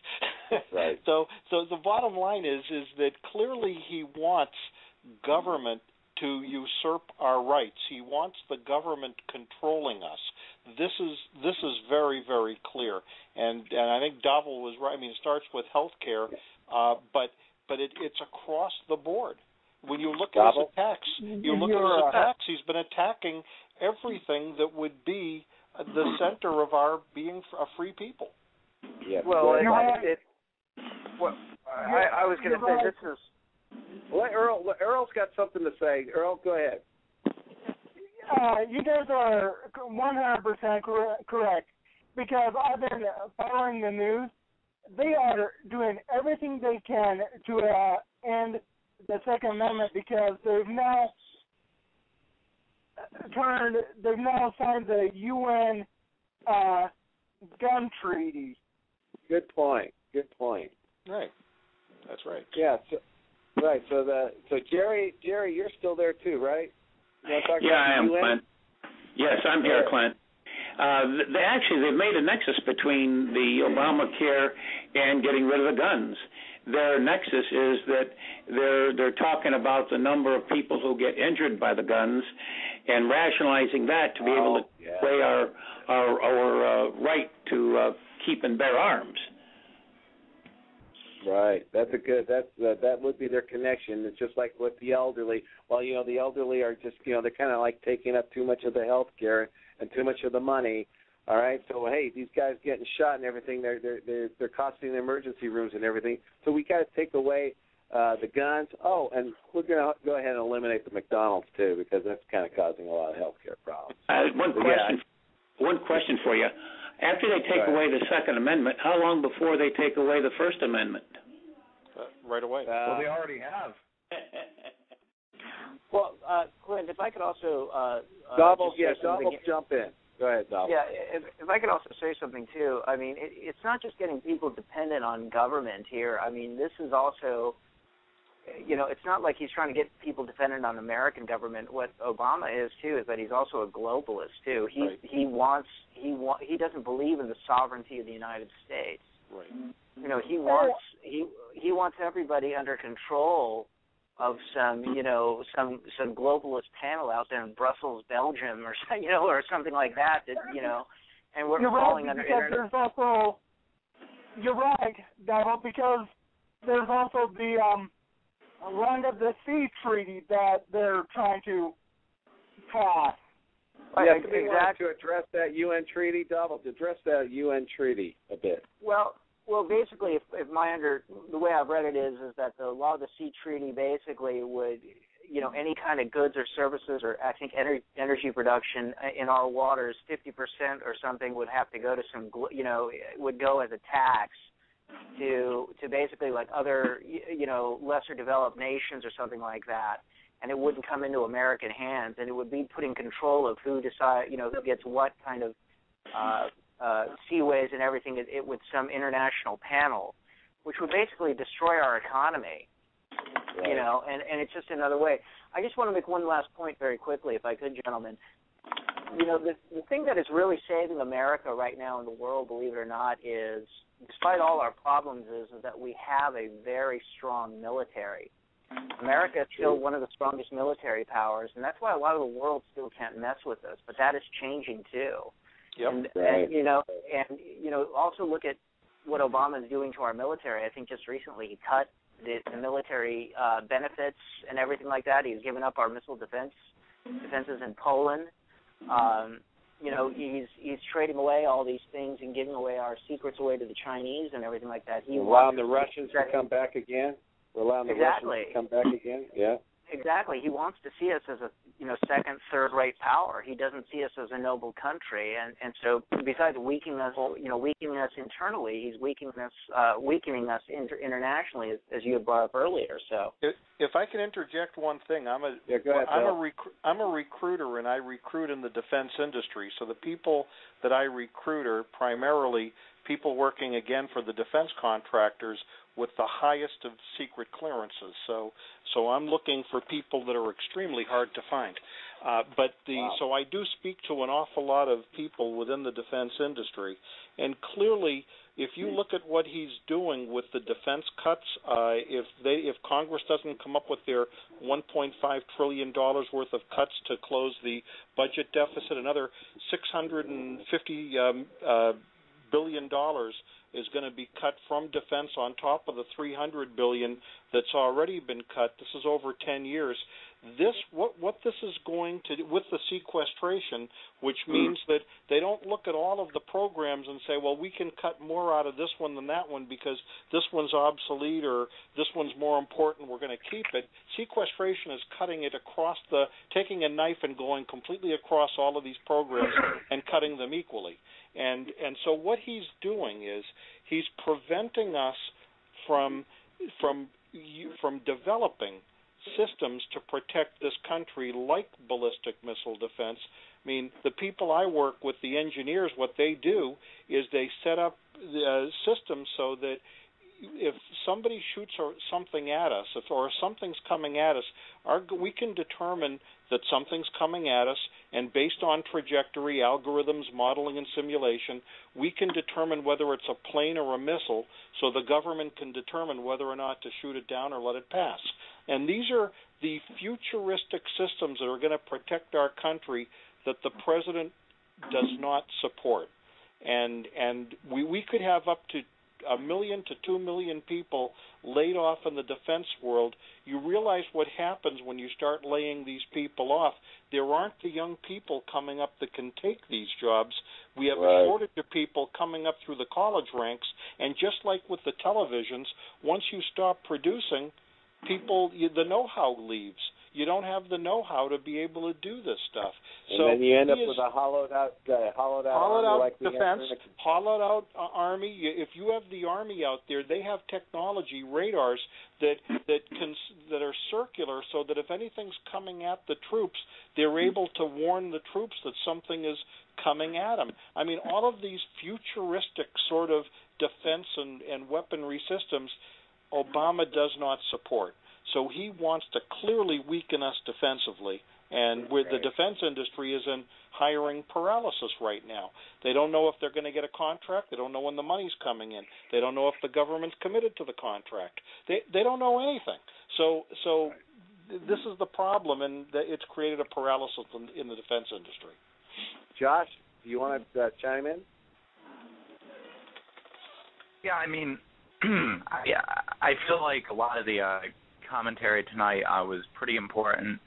Right. So the bottom line is that clearly he wants government to usurp our rights. He wants the government controlling us. This is very, very clear. And I think Dhavel was right. I mean, it starts with health care, but it's across the board. When you look at his attacks, he's been attacking everything that would be the center of our being a free people. Yeah. Well, I was going to say this is. Well, Earl's got something to say. Earl, go ahead. You guys are 100% correct because I've been following the news. They are doing everything they can to end the Second Amendment because they've now signed the UN gun treaty. Good point. Right. That's right. Yeah. Right. So Jerry, you're still there too, right? I am, Clint. Yes, I'm here, Clint. They've made a nexus between the Obamacare and getting rid of the guns. Their nexus is that they're talking about the number of people who get injured by the guns and rationalizing that to be able to play our right to keep and bear arms. Right. That would be their connection. It's just like with the elderly. Well, the elderly are just, they're kind of like taking up too much of the health care and too much of the money. All right. So hey, these guys getting shot and everything, they're costing the emergency rooms and everything. So we got to take away the guns. Oh, and we're going to go ahead and eliminate the McDonald's too because that's kind of causing a lot of health care problems. One question. One question for you. After they take away the Second Amendment, how long before they take away the First Amendment? Right away. Well, they already have. Well, Clint, if I could also Dhavel, jump in. Go ahead, Dhavel. Yeah, if I could also say something too. I mean, it's not just getting people dependent on government here. I mean, this is also, it's not like he's trying to get people dependent on American government. What Obama is too is that he's also a globalist too. He doesn't believe in the sovereignty of the United States. Right. He wants everybody under control of some globalist panel out there in Brussels, Belgium, or something like that. And we're falling under. There's also, you're right, Dhavel, because there's also the Land of the Sea Treaty that they're trying to pass. Yeah, exactly. To address that UN treaty, Dhavel, to address that UN treaty a bit. Well, basically, if the way I've read it is that the Law of the Sea Treaty basically would, any kind of goods or services or I think energy production in our waters, 50% or something would have to go to would go as a tax to basically like other, lesser developed nations or something like that. And it wouldn't come into American hands, and it would be putting control of who who gets what kind of seaways and everything with some international panel, which would basically destroy our economy, right. And it's just another way. I just want to make one last point very quickly, if I could, gentlemen. The thing that is really saving America right now in the world, believe it or not, is, despite all our problems, is that we have a very strong military. America is still one of the strongest military powers, and that's why a lot of the world still can't mess with us, but that is changing too. Yep. And also look at what Obama is doing to our military. I think just recently he cut the military benefits and everything like that. He's given up our missile defenses in Poland. He's trading away all these things and giving away our secrets away to the Chinese and everything like that. Allowing the Russians to come back again. We're allowing the Russians to come back again. Yeah. Exactly. He wants to see us as a second, third-rate power. He doesn't see us as a noble country, and so besides weakening us internally, he's weakening us internationally, as you had brought up earlier. So, if I can interject one thing, go ahead, I'm a recruiter, and I recruit in the defense industry. So the people that I recruit are primarily people working again for the defense contractors with the highest of secret clearances. So I'm looking for people that are extremely hard to find. So I do speak to an awful lot of people within the defense industry, and clearly, if you look at what he's doing with the defense cuts, if Congress doesn't come up with their $1.5 trillion worth of cuts to close the budget deficit, another $650 billion is going to be cut from defense on top of the $300 billion that's already been cut. This is over 10 years. What this is going to do with the sequestration, which means that they don't look at all of the programs and say, well, we can cut more out of this one than that one because this one's obsolete or this one's more important, we're going to keep it. Sequestration is cutting it across taking a knife and going completely across all of these programs and cutting them equally. And so what he's doing is he's preventing us from developing systems to protect this country like ballistic missile defense. I mean, the people I work with, the engineers, what they do is they set up the systems so that if somebody shoots something at us, or something's coming at us, we can determine that something's coming at us, and based on trajectory, algorithms, modeling, and simulation, we can determine whether it's a plane or a missile, so the government can determine whether or not to shoot it down or let it pass. And these are the futuristic systems that are going to protect our country that the president does not support. And we could have up to 1 million to 2 million people laid off in the defense world. You realize what happens when you start laying these people off. There aren't the young people coming up that can take these jobs. We have a shortage of people coming up through the college ranks, and just like with the televisions, once you stop producing, the know-how leaves. You don't have the know-how to be able to do this stuff. And then you end up with a hollowed out army like defense, hollowed out army. If you have the army out there, they have technology, radars that are circular, so that if anything's coming at the troops, they're able to warn the troops that something is coming at them. I mean, all of these futuristic sort of defense and weaponry systems, Obama does not support. So he wants to clearly weaken us defensively. And where the defense industry is in hiring paralysis right now. They don't know if they're going to get a contract. They don't know when the money's coming in. They don't know if the government's committed to the contract. They don't know anything. So this is the problem, and it's created a paralysis in the defense industry. Josh, do you want to chime in? Yeah, I mean, I feel like a lot of the commentary tonight was pretty important.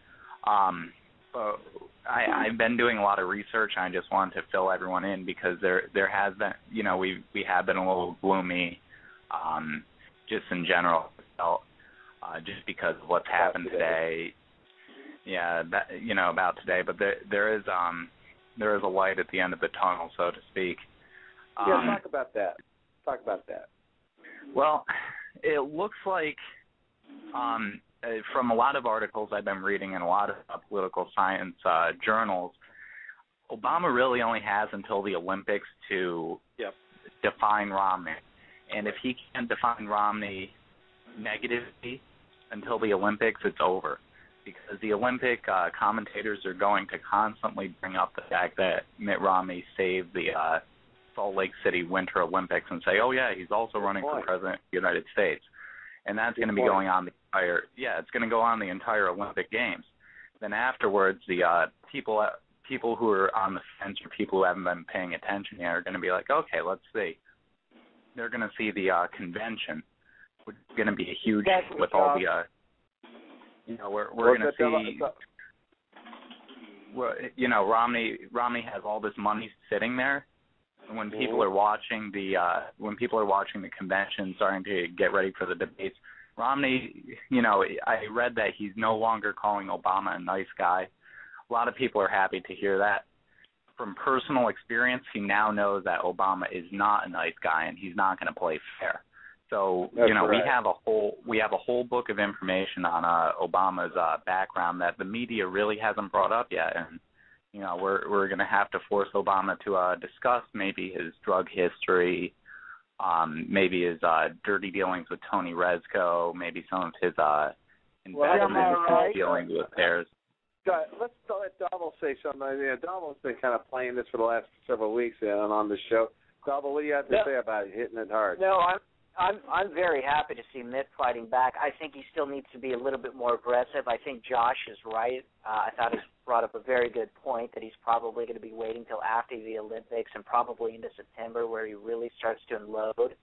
I've been doing a lot of research, and I just wanted to fill everyone in because there has been, we have been a little gloomy, just in general, just because of what's happened today. Yeah, about today. But there is a light at the end of the tunnel, so to speak. Talk about that. Well, it looks like, from a lot of articles I've been reading in a lot of political science journals, Obama really only has until the Olympics to define Romney. And if he can't define Romney negatively until the Olympics, it's over. Because the Olympic commentators are going to constantly bring up the fact that Mitt Romney saved the Salt Lake City Winter Olympics and say, oh, yeah, he's also running for president of the United States. And that's going to be going on it's going to go on the entire Olympic Games. Then afterwards, the people who are on the fence or people who haven't been paying attention yet are going to be like, okay, let's see. They're going to see the convention, which is going to be a huge with all the, we're going to see, Romney has all this money sitting there. And when people are watching the convention, starting to get ready for the debates, Romney, I read that he's no longer calling Obama a nice guy. A lot of people are happy to hear that. From personal experience, he now knows that Obama is not a nice guy and he's not going to play fair. So, right. we have a whole book of information on Obama's background that the media really hasn't brought up yet, and we're going to have to force Obama to discuss maybe his drug history, maybe his dirty dealings with Tony Rezko, maybe some of his investment dealings with theirs. Let's let Dhavel say something. Dhavel's been kind of playing this for the last several weeks on the show. Dhavel, what do you have to say about it, hitting it hard? No, I'm very happy to see Mitt fighting back. I think he still needs to be a little bit more aggressive. I think Josh is right. I thought he brought up a very good point that he's probably going to be waiting till after the Olympics and probably into September where he really starts to unload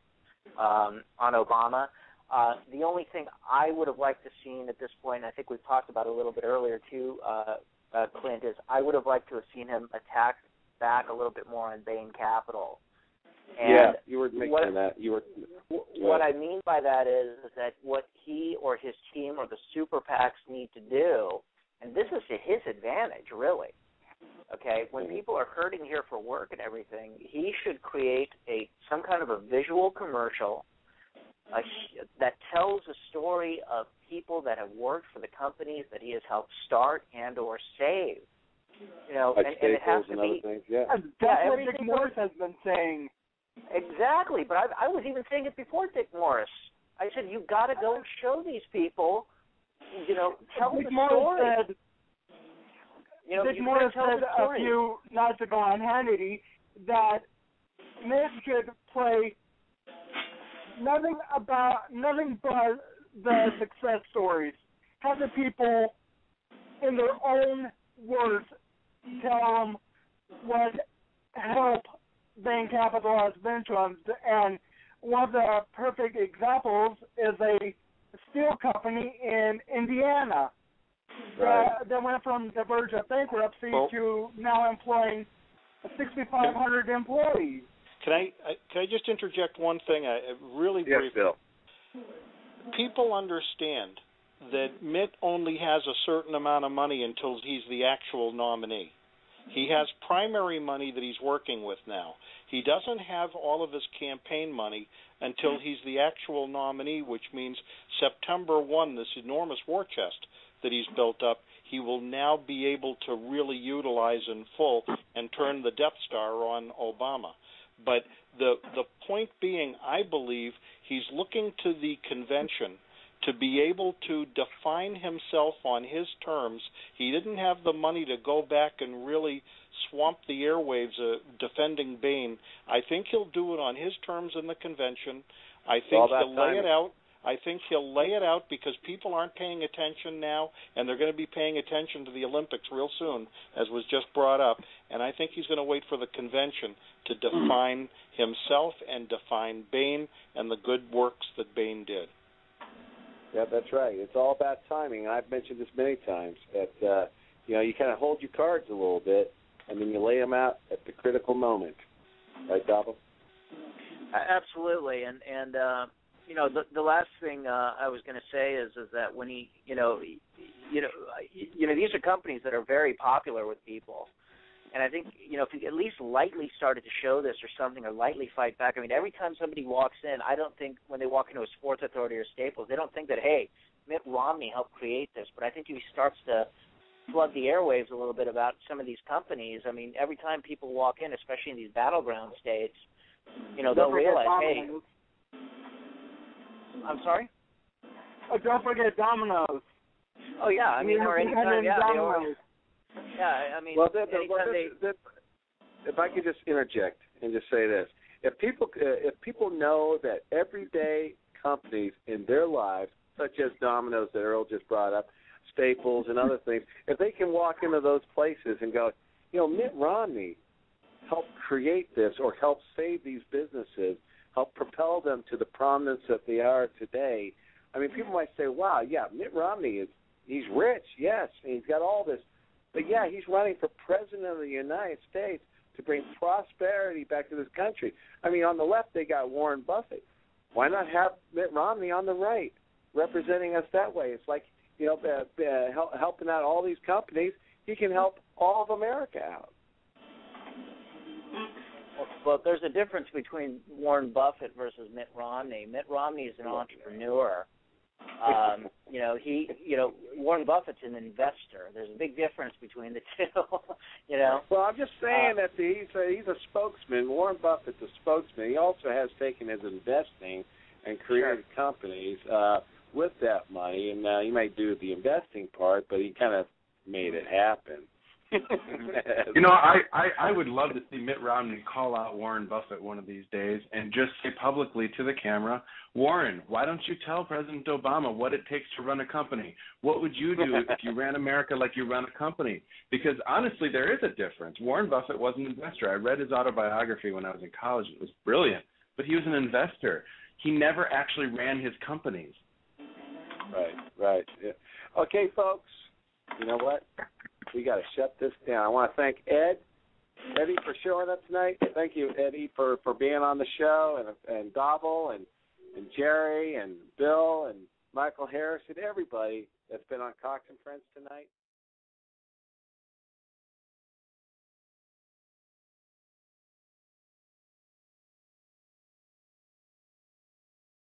on Obama. The only thing I would have liked to seen at this point, and I think we've talked about it a little bit earlier too, Clint, is I would have liked to have seen him attack back a little bit more on Bain Capital. And you were making that. What I mean by that is that what he or his team or the super PACs need to do, and this is to his advantage, really, okay, when people are hurting here for work and everything, he should create some kind of a visual commercial that tells a story of people that have worked for the companies that he has helped start and or save. Like and it has to be. Things, That's what Dick Morris has been saying. Exactly, but I was even saying it before Dick Morris. I said, you've got to go show these people, tell Dick the Morris story. Dick Morris said a few nights ago on Hannity that Mitt should play nothing but the success stories. Have the people, in their own words, tell them what help Bain Capital has been to them. And one of the perfect examples is a steel company in Indiana that went from the verge of bankruptcy to now employing 6,500 employees. Can I just interject one thing? Really briefly. Yes, Bill. People understand that Mitt only has a certain amount of money until he's the actual nominee. He has primary money that he's working with now. He doesn't have all of his campaign money until he's the actual nominee, which means September 1, this enormous war chest that he's built up, he will now be able to really utilize in full and turn the Death Star on Obama. But the point being, I believe he's looking to the convention to be able to define himself on his terms. He didn't have the money to go back and really swamp the airwaves defending Bain. I think he'll do it on his terms in the convention. I think he'll lay it out. I think he'll lay it out because people aren't paying attention now, and they're going to be paying attention to the Olympics real soon, as was just brought up. And I think he's going to wait for the convention to define himself and define Bain and the good works that Bain did. Yeah, that's right. It's all about timing. I've mentioned this many times that you kind of hold your cards a little bit, and then you lay them out at the critical moment. Right, Dhavel? Absolutely. And the last thing I was going to say is that when he, these are companies that are very popular with people. And I think, if he at least lightly started to show this or something, or lightly fight back. I mean, every time somebody walks in, I don't think when they walk into a Sports Authority or Staples, they don't think that, hey, Mitt Romney helped create this. But I think if he starts to flood the airwaves a little bit about some of these companies, I mean, every time people walk in, especially in these battleground states, they'll realize, hey. I'm sorry? Oh, don't forget Domino's. Oh, yeah. I mean, or anytime, Domino's. Yeah, I mean, if I could just interject and just say this. If people know that everyday companies in their lives, such as Domino's that Earl just brought up, Staples and other things, if they can walk into those places and go, Mitt Romney helped create this or helped save these businesses, helped propel them to the prominence that they are today. I mean, people might say, wow, yeah, Mitt Romney he's rich, yes, and he's got all this. But, yeah, he's running for president of the United States to bring prosperity back to this country. I mean, on the left, they got Warren Buffett. Why not have Mitt Romney on the right representing us that way? It's like, helping out all these companies. He can help all of America out. Well, there's a difference between Warren Buffett versus Mitt Romney. Mitt Romney is an entrepreneur. Warren Buffett's an investor. There's a big difference between the two. Well, I'm just saying that he's a spokesman. Warren Buffett's a spokesman. He also has taken his investing and created companies with that money, and he might do the investing part, but he kind of made it happen. I would love to see Mitt Romney call out Warren Buffett one of these days and just say publicly to the camera, Warren, why don't you tell President Obama what it takes to run a company? What would you do if you ran America like you run a company? Because honestly, there is a difference. Warren Buffett was an investor. I read his autobiography when I was in college. It was brilliant. But he was an investor. He never actually ran his companies. Right. Yeah. Okay, folks, you know what? We got to shut this down. I want to thank Eddie, for showing up tonight. Thank you, Eddie, for being on the show, and Dhavel, and Jerry, and Bill, and Michael Harris, and everybody that's been on Cox and Friends tonight.